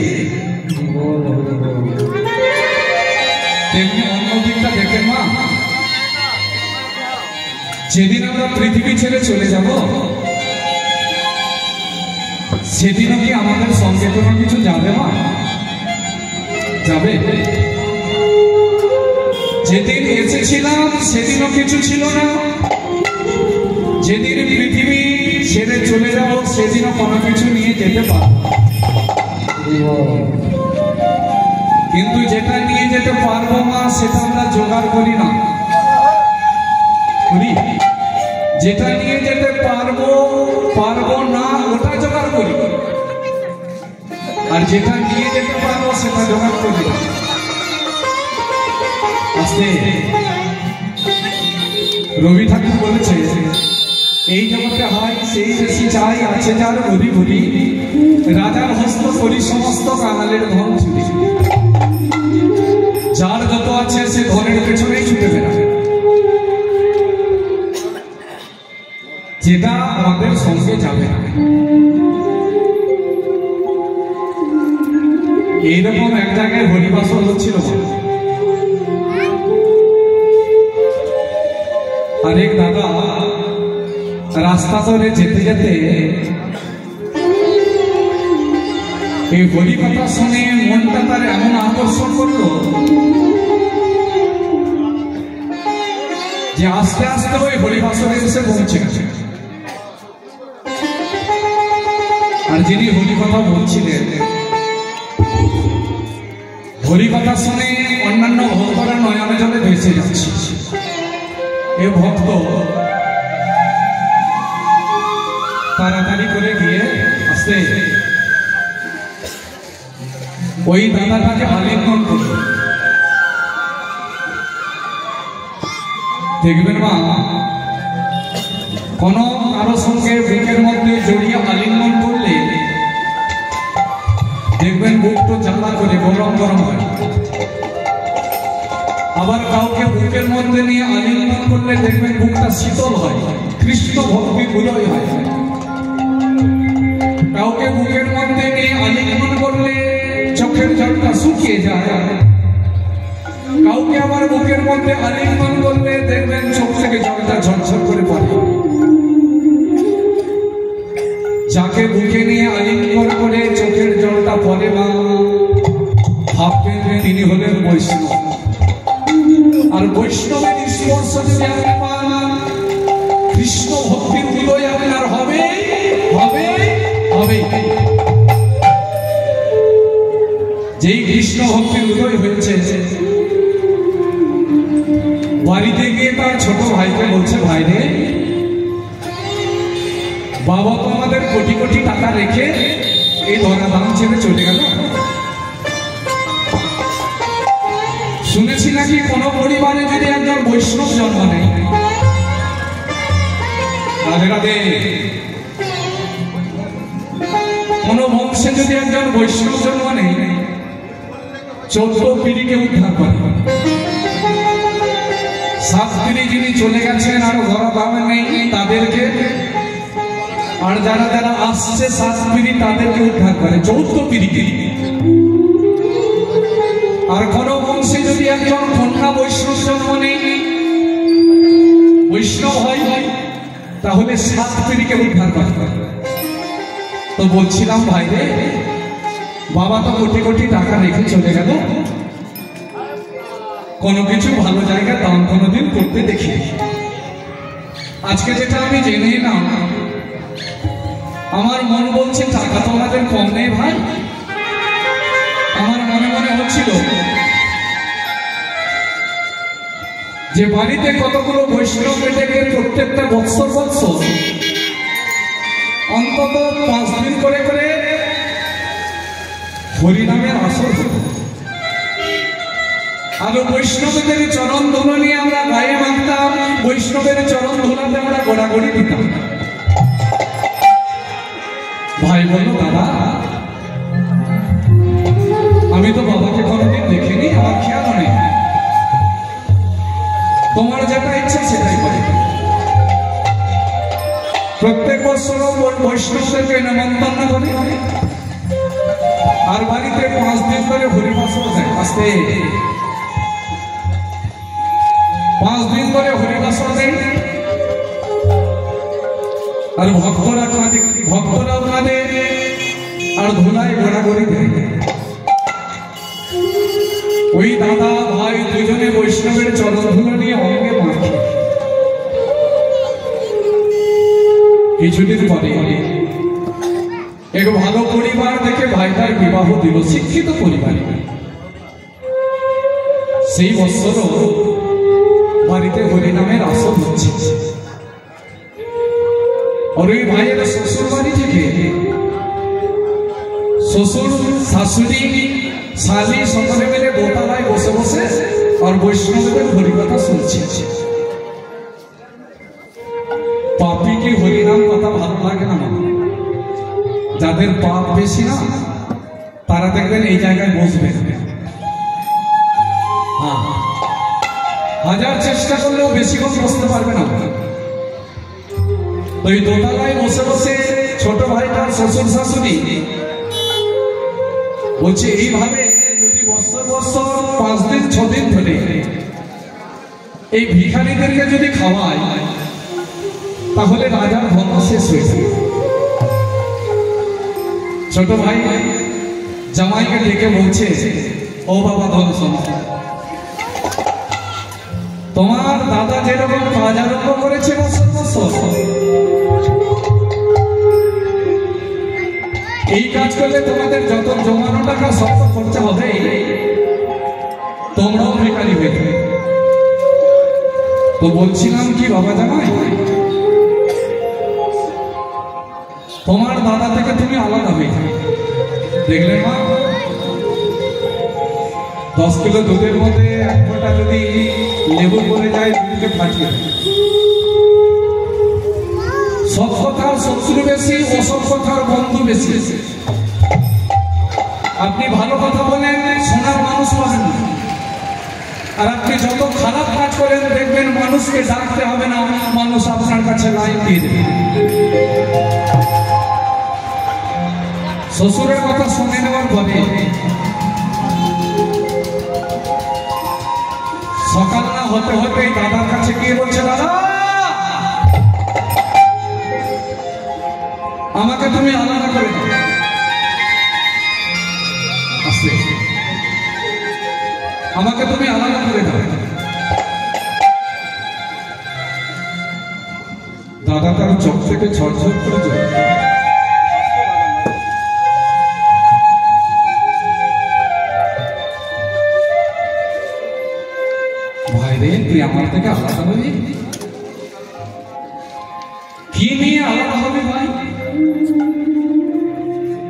তেমনি অন্য দিকটা দেখেন মা যেদিন আমরা পৃথিবী ছেড়ে চলে যাব সেদিনও কি আমাদের সঙ্গে কোনো কিছু যাবে না যাবে যেদিন এসেছিলাম সেদিনও কিছু ছিল না যেদিন পৃথিবী ছেড়ে চলে যাব সেদিনও কোনো কিছু নিয়ে যেতে পারব কিন্তু যেটা নিয়ে যেতে পারবো মা সেটা আমরা জোগাড় করি না যেটা নিয়ে যেতে পারবো না ওটা জোগাড় করি আর যেটা নিয়ে যেতে পারবো সেটা জোগাড় করি না আস্তে রবি ঠাকুর বলেছে এই জগতে হয় সেই বেশি চাই আছে যার গরি গরি রাজার হস্ত করি সমস্ত কাঙালের ধন চুরি যার যত আছে সে ধনের পেছনেই ছুটে বেড়ায় যেটা আমাদের সঙ্গে যাবে না এইরকম এক জায়গায় হরিবাসর হচ্ছিল আরেক দাদা রাস্তা ধরে যেতে যেতে এই হরি কথা শুনে মনটা তার এমন আকর্ষণ করলো যে আস্তে আস্তে ওই হরিবাসরে এসে পৌঁছে গেছে আর যিনি হরি কথা বলছিলেন হরি কথা শুনে অন্যান্য ভক্তরা নয়নে জলে ভেসে যাচ্ছে এ ভক্ত তাড়াতাড়ি করে গিয়ে আসতে ওই দাদাটাকে আলিঙ্গন করল দেখবেন মা কোন কারো সঙ্গে বুকের মধ্যে জড়িয়ে আলিঙ্গন করলে দেখবেন বুক তো জ্বালা করে গরম গরম হয় আবার কাউকে বুকের মধ্যে নিয়ে আলিঙ্গন করলে দেখবেন বুকটা শীতল হয় কৃষ্ণ ভক্তি গুলোই হয় কাউকে বুকের মধ্যে নিয়ে আলিঙ্গন করলে চোখের জলটা শুকিয়ে যায় কাউকে আবার বুকের মধ্যে আলিঙ্গন করলে দেখবেন চোখ থেকে জলটা ঝরঝর করে পড়ে যাকে বুকে নিয়ে আলিঙ্গন করে চোখের জলটা পড়ে মা ভাববেন তিনি হলেন বৈষ্ণব আর বৈষ্ণবের স্পর্শ যদি আপনি পান কৃষ্ণ ভক্তির উদয় আপনার হবে হবে হবে যেই কৃষ্ণ ভক্তির উদয় হয়েছে বাড়িতে গিয়ে তার ছোট ভাইকে বলছে ভাই রে বাবা তো আমাদের কোটি কোটি টাকা রেখে এই ধরা দাম ছেড়ে চলে গেল শুনেছি নাকি কোন পরিবারে যদি একজন বৈষ্ণব জন্ম নেই রাধে রাধে কোন বংশে যদি একজন বৈষ্ণব জন্ম নেই 14 পিঢ়িকে উদ্ধার করে 7 পিঢ়ি যিনি চলে গেছেন আর ঘর দামে নেই তাদেরকে আর যারা যারা আসছে 7 পিঁড়ি তাদেরকে উদ্ধার করে 14 পিঁড়িকে। আর কোন বংশে যদি একজন কন্যা বৈষ্ণব জন্ম নেই, বৈষ্ণব হয়, তাহলে 7 পিঁড়িকে উদ্ধার করে। তো বলছিলাম ভাই রে, বাবা তো কোটি কোটি টাকা রেখে চলে গেল, কোনো কিছু ভালো জায়গা দান কোনোদিন করতে দেখি। আজকে যেটা আমি জেনে না, আমার মন বলছে টাকা তো আমাদের কম নেই ভাই। আমার মনে মনে হচ্ছিল যে বাড়িতে কতগুলো বৈষ্ণব ডেকে প্রত্যেকটা বৎসর অন্তত 5 দিন করে করে হরিনামের আসর হতো। আর বৈষ্ণবদের চরণ ধুলো নিয়ে আমরা গায়ে মাখতাম, বৈষ্ণবের চরণ ধুলাতে আমরা গোড়াগড়ি দিতাম। ভাই বলল, দাদা আমি তো বাবাকে কোনোদিন দেখিনি, আমার খেয়াল নেই, তোমার যেটা ইচ্ছা সেটাই করে। প্রত্যেক বছর বৈষ্ণবদেরকে নেমন্তন্ন করে, আর বাড়িতে 5 দিন ধরে হরিবাসর দেয়। আসতে 5 দিন ধরে হরিবাসর দেয়, আর ভক্তরাও কাঁদে, আর ধুলায় গোড়াগড়ি দেয়। ওই দাদা ভাই দুজনে বৈষ্ণবের চরণ ধুলো নিয়ে অঙ্গে মাখে। কিছুদিন পরে এক ভালো পরিবার দেখে ভাইটার বিবাহ দিল, শিক্ষিত পরিবারে। সেই বছরও বাড়িতে হরিনামের আসর হচ্ছে। আর ওই ভাইয়ের শ্বশুর বাড়ি থেকে শ্বশুর শাশুড়ি শালি সকলে মিলে দোতলায় বসে বসে আর বৈষ্ণবদের হরিকথা শুনছে। পাপি কি হরিনাম কথা ভালো লাগে না? যাদের পাপ বেশি না তারা দেখবেন এই জায়গায় বসবে। হ্যাঁ, হাজার চেষ্টা করলেও বেশিক্ষণ বসতে পারবে না। ওই দোতলায় বসে বসে ছোট ভাইটার শ্বশুর শাশুড়ি বলছে, এইভাবে যদি বছর 5 দিন 6 দিন ধরে এই ভিখারীদেরকে যদি খাওয়ায়, তাহলে রাজার ধন শেষ হয়ে যাবে। ছোট ভাই জামাইকে ডেকে বলছে, ও বাবা ধন শোনো, তোমার দাদা যেরকম কাজ আরম্ভ করেছে বছর এই কাজ করলে তোমাদের যত জমানো টাকা সব খরচা হবে, তোমরাও বেকারি হয়ে যাবে। তো বলছিলাম কি বাবা জামাই, তোমার দাদা থেকে তুমি আলাদা হয়ে যাবে। দেখলেন মা, 10 কিলো দুধের মধ্যে 1 ফোঁটা যদি লেবু পড়ে যায়, দুধকে ফাটিয়ে দেয়। সৎ কথার শত্রু বেশি, অসৎ কথার বন্ধু বেশি। আপনি ভালো কথা বলেন, শোনার মানুষ পাবেন না। আর আপনি যত খারাপ কাজ করেন, দেখবেন মানুষকে ডাকতে হবে না, মানুষ আপনার কাছে লাইন দিয়ে দেবে। শ্বশুরের কথা শুনে নেওয়ার পরে সকাল না হতে হতে দাদার কাছে গিয়ে বলছে, দাদা আমাকে তুমি আলাদা করে দাও। আমাকে তুমি আলাদা করে দাও। দাদা তার চোখ থেকে ঝরঝর করে জল। ভাই রে, তুই আমার থেকে আলাদা হবি? কি নিয়ে আলাদা হবে ভাই?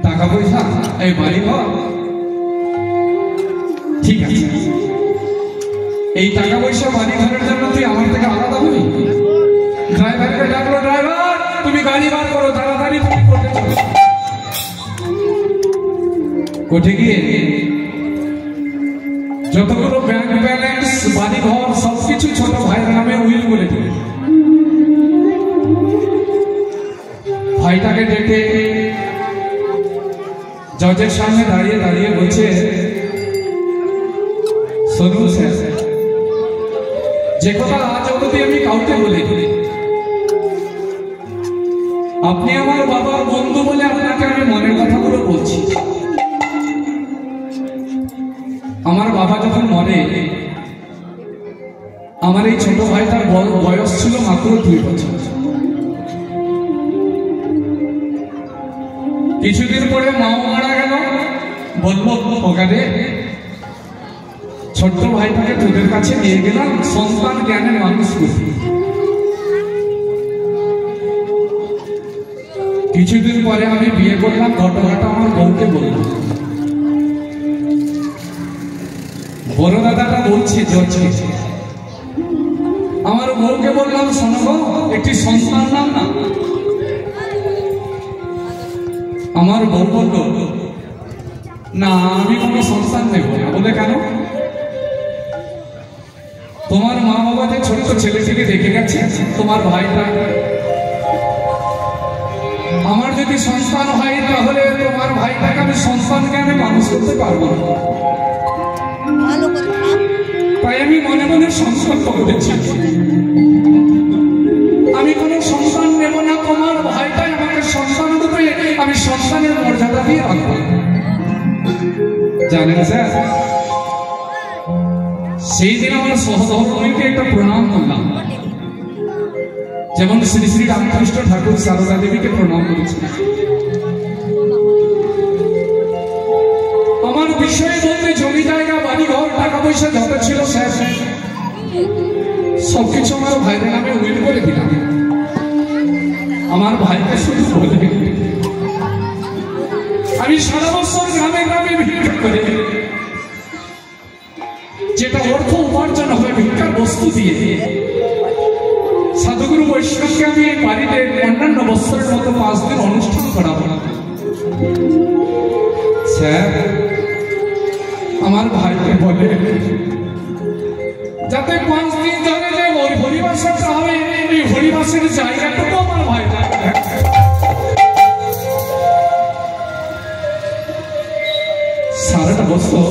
টাকা পয়সা, এই বাড়ি ঘর, ঠিক আছে। এই টাকা পয়সা বাড়ি ঘরের জন্য তুই আমার থেকে আলাদা হবি? ড্রাইভারকে ডাকলো, ড্রাইভার তুমি গাড়ি বার করো, তাড়াতাড়ি তুমি কোর্টে চলো। কোর্টে গিয়ে যতগুলো ব্যাংক ব্যালেন্স, বাড়ি ঘর সবকিছু ছোট ভাইয়ের নামে উইল করে দিল। ভাইটাকে জজের সামনে দাঁড়িয়ে দাঁড়িয়ে বলছে, শুনুন স্যার, যে কথা আজ অবধি আমি কাউকে বলিনি, আপনি আমার বাবার বন্ধু বলে আপনাকে আমি মনের কথাগুলো বলছি। আমার বাবা যখন মরে, আমার এই ছোট ভাইটার বয়স ছিল মাত্র 2 বছর। কিছুদিন পরে মাও মারা গেল। বলবো ওখানে ছোট্ট ভাইটাকে তোদের কাছে নিয়ে গেলাম, সন্তান জ্ঞানের মানুষ করতে। কিছুদিন পরে আমি বিয়ে করলাম, ঘটনাটা আমার বউকে বললাম। বড় দাদাটা বলছে জজকে, আমার বউকে বললাম, শোনো গো, একটি সন্তান নাম না। আমার বউ বলল, না আমি কোনো সন্তান নেব না। বলে কেন? তোমার মা বাবা যে ছোট্ট ছেলেটিকে রেখে গেছে, তোমার ভাইটা, আমার যদি সন্তান হয় তাহলে তোমার ভাইটাকে আমি সন্তান জ্ঞানে মানুষ করতে পারবো না। তাই আমি মনে মনে সংকল্প করেছি, আমি কোনো সন্তান নেব না, তোমার ভাইটাই আমাকে সন্তান দেবে, আমি সন্তানের মর্যাদা দিয়ে রাখবো। জানেন স্যার, সেই দিন আমার সহধর্মীকে একটা প্রণাম করলাম, যেমন শ্রী শ্রী রামকৃষ্ণ ঠাকুর সারদা দেবীকে প্রণাম করেছি। আমার বিষয়ে বলতে জমি জায়গা বাড়ি ঘর টাকা পয়সা যত ছিল স্যার, সবকিছু আমার ভাইয়ের নামে উইল করে দিলাম। আমার ভাইকে শুধু বলে, আমি সারা বছর গ্রামে গ্রামে ভিক্ষা করে, যেটা অর্থ উপার্জন হবে ভিক্ষার বস্তু দিয়ে, সাধুগুরু বৈষ্ণবকে আমি বাড়িতে অন্যান্য বছরের মতো 5 দিন অনুষ্ঠান করাবো। স্যার আমার ভাইকে বলে, যাতে 5 দিন ধরে যে হরিবাসনটা হবে, এই হরিবাসের জায়গাটুকু আমার ভাই সারাটা বছর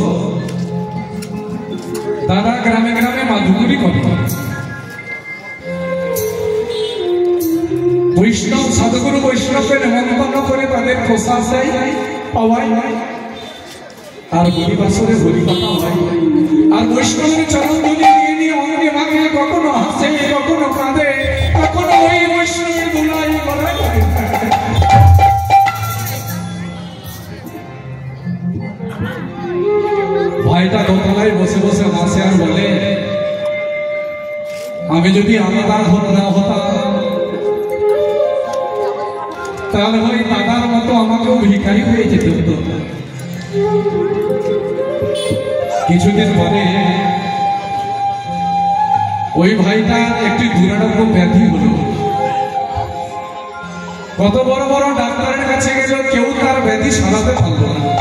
দাদা গ্রামে গ্রামে মাধুগুরি করে, বৈষ্ণব সাধুগুরু বৈষ্ণবকে নেমন্তন্ন করে তাদের প্রসাদ দেয়, পাওয়াই আর হরিবাসরে হরিকথা হয়। আর বৈষ্ণবের চরণ ধুলি দিয়ে নিয়ে অঙ্গে মাকে কখনো হাসে, কখনো কাঁদে, কখনো ওই বৈষ্ণবের দুলাই গলায়। ভাইটা দোতলায় বসে বসে হাসে আর বলে, আমি যদি আলাদা না হতাম তাহলে ওই দাদার মতো আমাকেও ভিখারি হয়ে যেতে হতো। কিছুদিন পরে ওই ভাইটা একটি দুরারোগ্য ব্যাধি হলো। কত বড় বড় ডাক্তারের কাছে গেল, কেউ তার ব্যাধি সারাতে পারল না।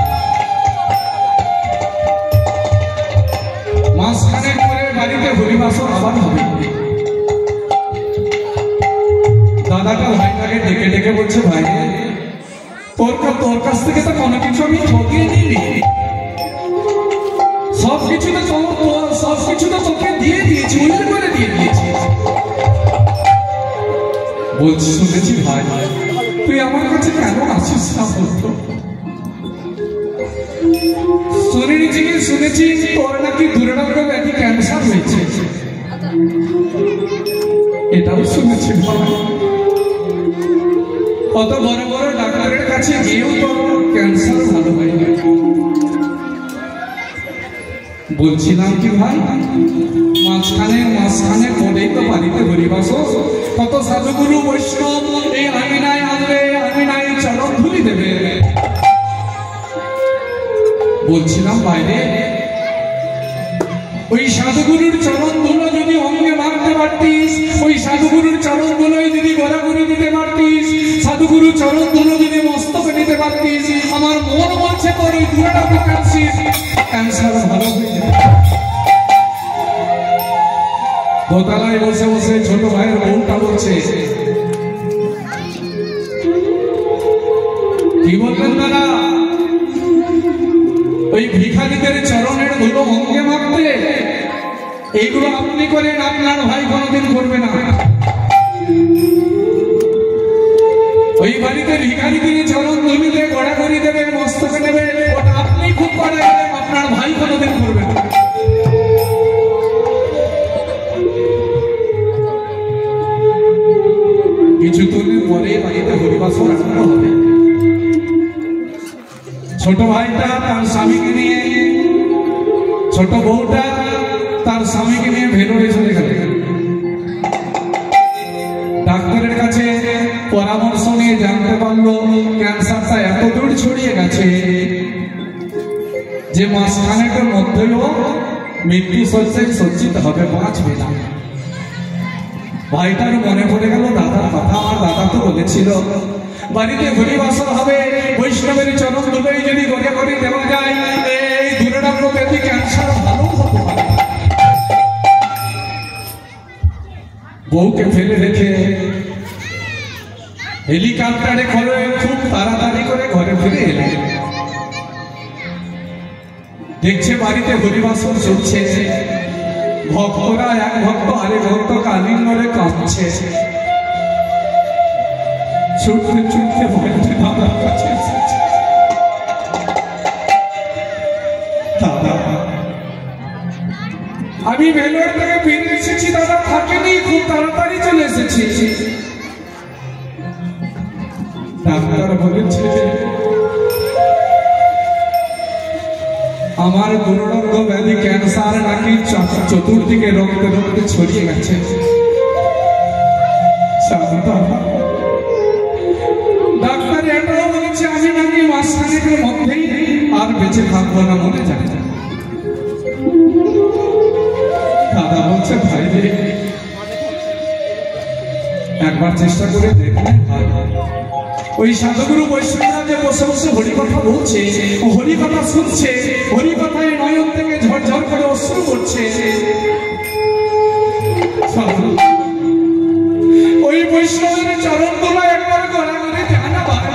মাসখানেক পরে বাড়িতে হরিবাসর আবার হবে। দাদাটা ভাইটাকে ডেকে ডেকে বলছে, ভাই তোর কাছ থেকে তো কোনো কিছু আমি ঠকিয়ে নিইনি, সবকিছু তো তোকে দিয়ে দিয়েছি, উল্লেখ করে দিয়ে দিয়েছি। বলছি, শুনেছি ভাই তুই আমার কাছে কেন আসিস না বলতো? শুনেছি তোর নাকি দুরারোগ্য ব্যাধি ক্যান্সার হয়েছে। এটাও শুনেছি ভাই, কত বড় বড় ডাক্তারের কাছে গিয়েও তো ক্যান্সার ভালো হয়নি। বলছিলাম কি ভাই, মাঝখানে পড়েই তো বাড়িতে হরিবাস, কত সাধুগুরু বৈষ্ণব এই আঙিনায় আসবে, আঙিনায় চরণ ধুলি দেবে। বলছিলাম বাইরে ওই সাধুগুরুর চরণ ধুলো যদি অঙ্গে মারতে পারতিস, ওই সাধুগুরুর চরণ ধুলোয় যদি গড়াগড়ি দিতে পারতিস, সাধুগুরু চরণ ধুলো যদি মস্তকে নিতে পারতিস, আমার মন বলছে তোর ওই দুরারোগ্য ক্যান্সার ভালো হয়ে যাবে। দোতলায় বসে বসে ছোট ভাইয়ের বউটা বলছে, কি বললেন দাদা? ওই ভিখারিদের চরণের ধুলো অঙ্গে মাখতে, এইগুলো আপনি করেন, আপনার ভাই কোনোদিন করবে না। ওই বাড়িতে ভিখারিদের চরণ ধুলিতে গড়াগড়ি দেবে, মস্তকে নেবে, ওটা আপনি খুব করে, আপনার ভাই কোনোদিন করবে না। কিছুদিন পরে বাড়িতে হরিবাসর আরম্ভ হবে। ছোট ভাইটা তার স্বামীকে নিয়ে, ছোট বউটা তার স্বামীকে নিয়ে ভেলোরে চলে গেল। ডাক্তারের কাছে পরামর্শ নিয়ে জানতে পারলো ক্যান্সারটা এত দূর ছড়িয়ে গেছে যে মাসখানেকের মধ্যেও মৃত্যু শয্যায় সজ্জিত হবে, বাঁচবে না। ভাইটার মনে পড়ে গেল দাদার কথা, আমার দাদা তো বলেছিল বাড়িতে হরিবাসর হবে, বৈষ্ণবের চরণ ধুলোই যদি গড়ে গড়ে দেওয়া যায়, এই দুরারোগ্য ব্যাধি ক্যান্সার ভালো হতে পারে। বউকে ফেলে রেখে হেলিকপ্টারে করে খুব তাড়াতাড়ি করে ঘরে ফিরে এলেন। দেখছে বাড়িতে হরিবাসর চলছে, ভক্তরা এক ভক্ত আরেক ভক্তকে আলিঙ্গনে কাঁদছে। ছুটতে ছুটতে বাড়িতে দাদার কাছে এসেছে। দাদা, আমি ভেলোর থেকে ফিরে এসেছি, দাদা থাকেনি, খুব তাড়াতাড়ি চলে এসেছি। ডাক্তার বলেছে আমার দুরারোগ্য ব্যাধি ক্যান্সার নাকি চতুর্দিকে রক্তে রক্তে ছড়িয়ে গেছে। ডাক্তার এটাও বলেছে আমি নাকি মাসখানেকের মধ্যেই আর বেঁচে থাকবো না, মনে যায়। দাদা বলছে ভাই রে, একবার চেষ্টা করে দেখলেন ভাই। ওই সাধুগুরু বৈষ্ণবরা যে বসে বসে হরি কথা বলছে, হরি কথা শুনছে, হরি কথায় নয়ন থেকে ঝরঝর করে অশ্রু পড়ছে। ওই বৈষ্ণবের চরণ তোলা একবার গড়াগড়ি দেয় না ভাই,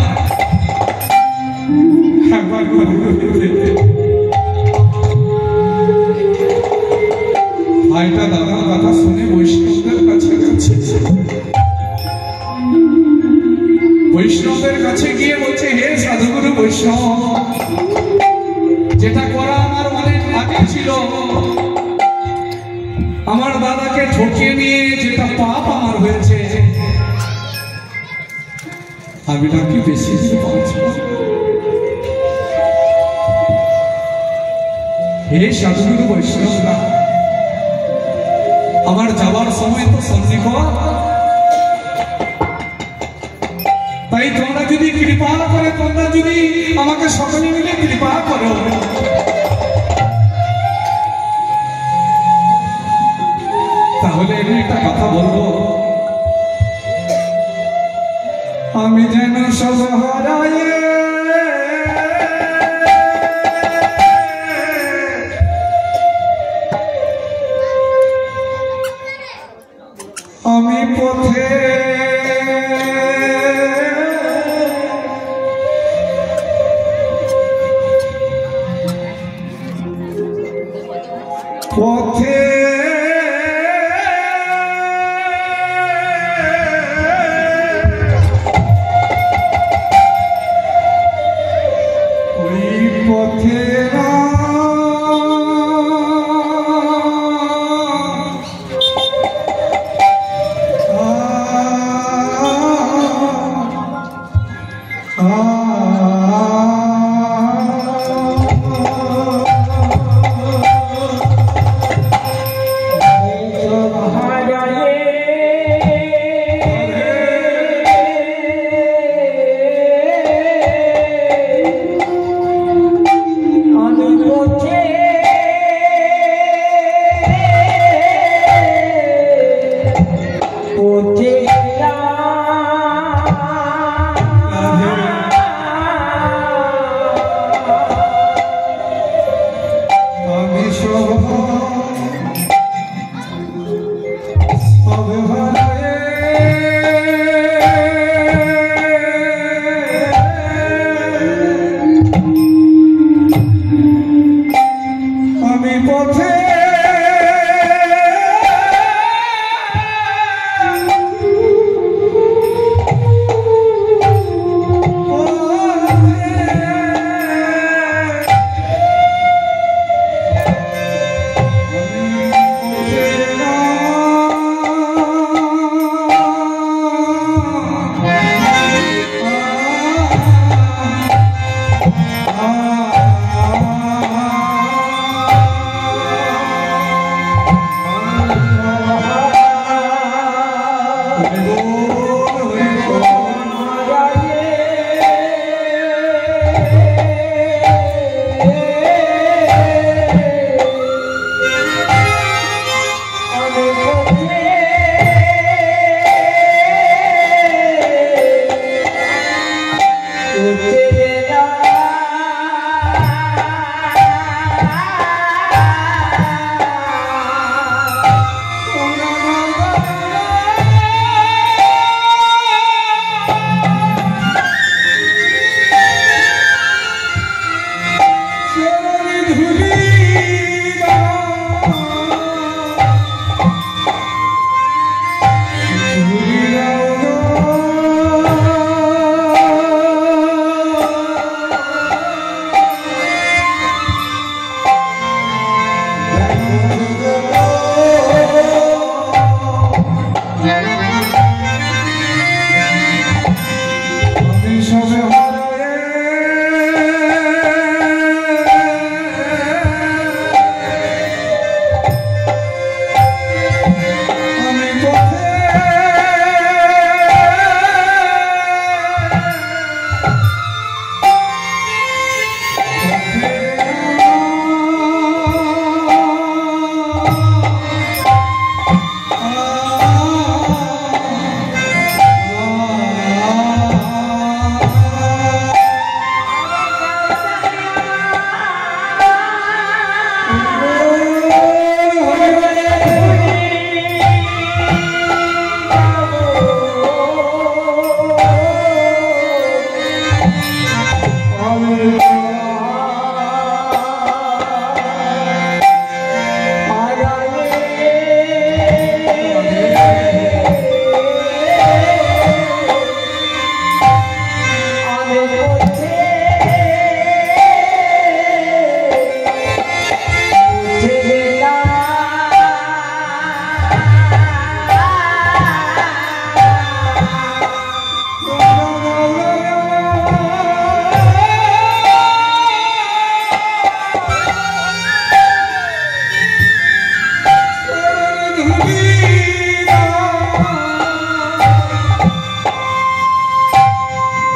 একবার গড়াগড়ি দেয়। ভাইটা দাদার কথা শুনে বৈষ্ণবদের কাছে গেছে। বৈষ্ণবের কাছে গিয়ে বলছে, হে সাধুগুরু বৈষ্ণব, যেটা করা আমার অনেক আগে ছিল, আমার দাদাকে ঠকিয়ে নিয়ে যেটা পাপ আমার হয়েছে, আমি নাকি বেশি দিন বাঁচব। হে সাধুগুরু বৈষ্ণবরা, আমার যাবার সময় তো সন্নিকট, তাই তোমরা যদি কৃপা করে, তোমরা যদি আমাকে সকলে মিলে কৃপা করো, তাহলে আমি একটা কথা বলবো, আমি যেন সব হারায়ে আমি পথে পথে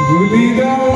ভুলি দাও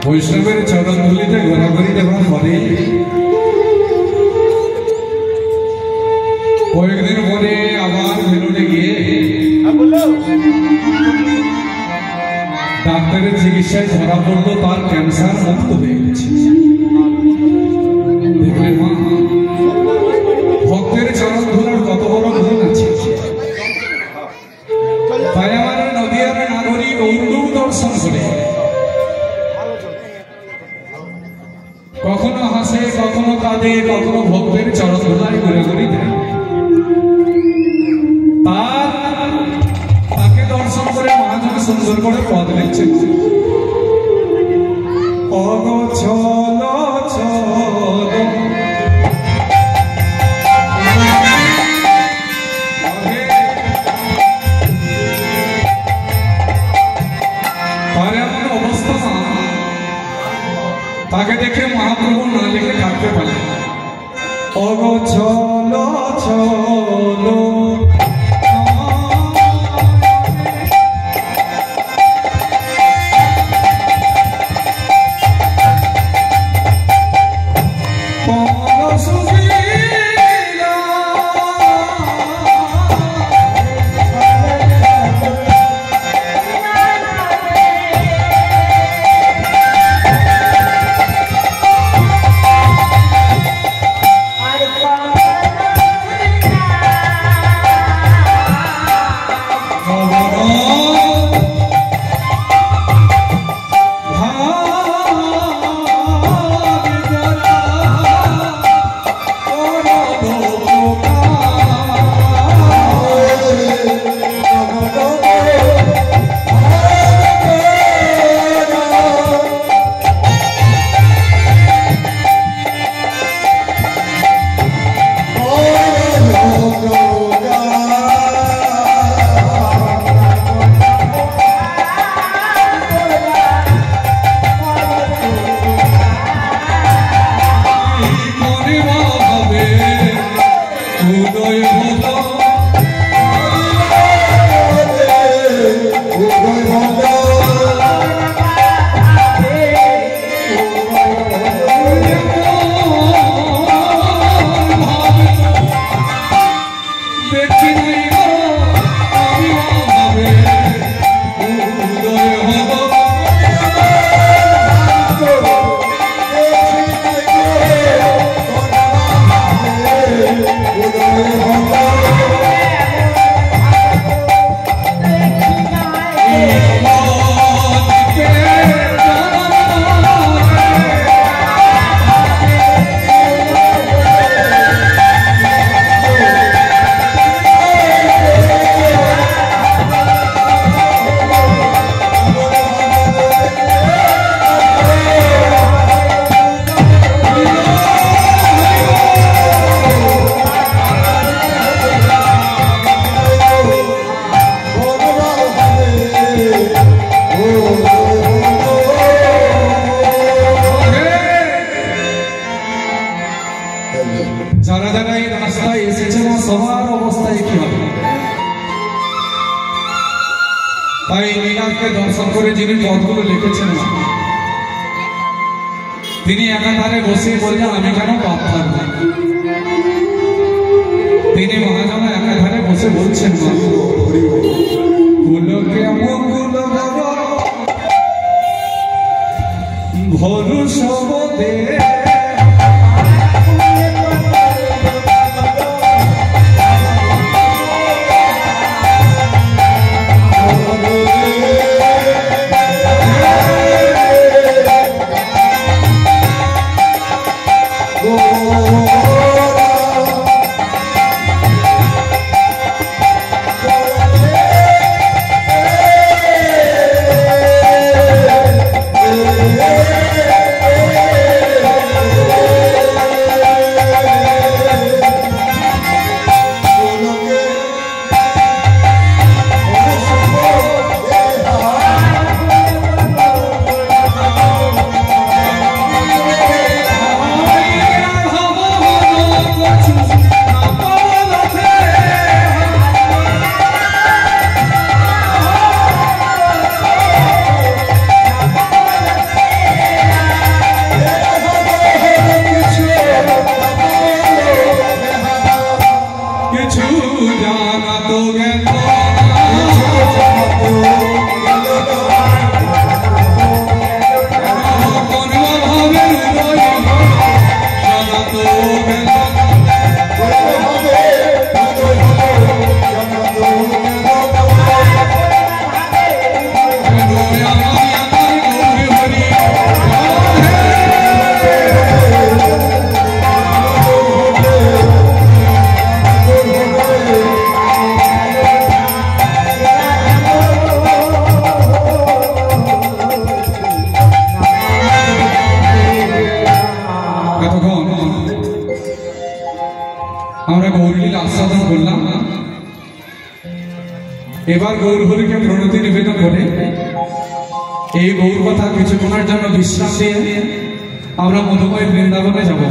বৈষ্ণবের চরণ ধুলিতে ঘোরাঘুরি দেওয়ার পরে কয়েকদিন পরে আবার ভেলুনে গিয়ে ডাক্তারের চিকিৎসায় ধরা পড়লো তার ক্যান্সার মুক্ত হয়ে গেছে। দেখলে মা, ভক্তের চরণ ধুলার কত বড় গুণ আছে। তাই আমার নদিয়ার নাগরিক গৌরদেব দর্শন করে কখনো হাসে, কখনো কাঁদে, কখনো ভক্তের চরণ ধুলায় ঘুরে ঘুরে দেয়। তাকে দর্শন করে মহাজন সুন্দর করে পদ লিখছেন, অগো চলো চলো তার এমন অবস্থা তাকে দেখে মহাপ্রভু না লিখে থাকতে পারে। অগো চলো চলো যারা যারা এই রাস্তায় এসেছে না সবার অবস্থায় কি হবে? তাই লীলাকে দর্শন করে যিনি পদগুলো লিখেছেন না তিনি একাধারে বসে বলছেন আমি কেন পাপ থাকবো। তিনি মহাজন একাধারে বসে বলছেন কুলকে মুকুল ভরুষ দে আমরা গৌরলীলা আস্বাদন করলাম। এবার গৌর হরিকে প্রণতি নিবেদন করে এই গৌর কথা কিছুক্ষণের জন্য বিশ্রাম দিয়ে আমরা মধুময় বৃন্দাবনে যাব।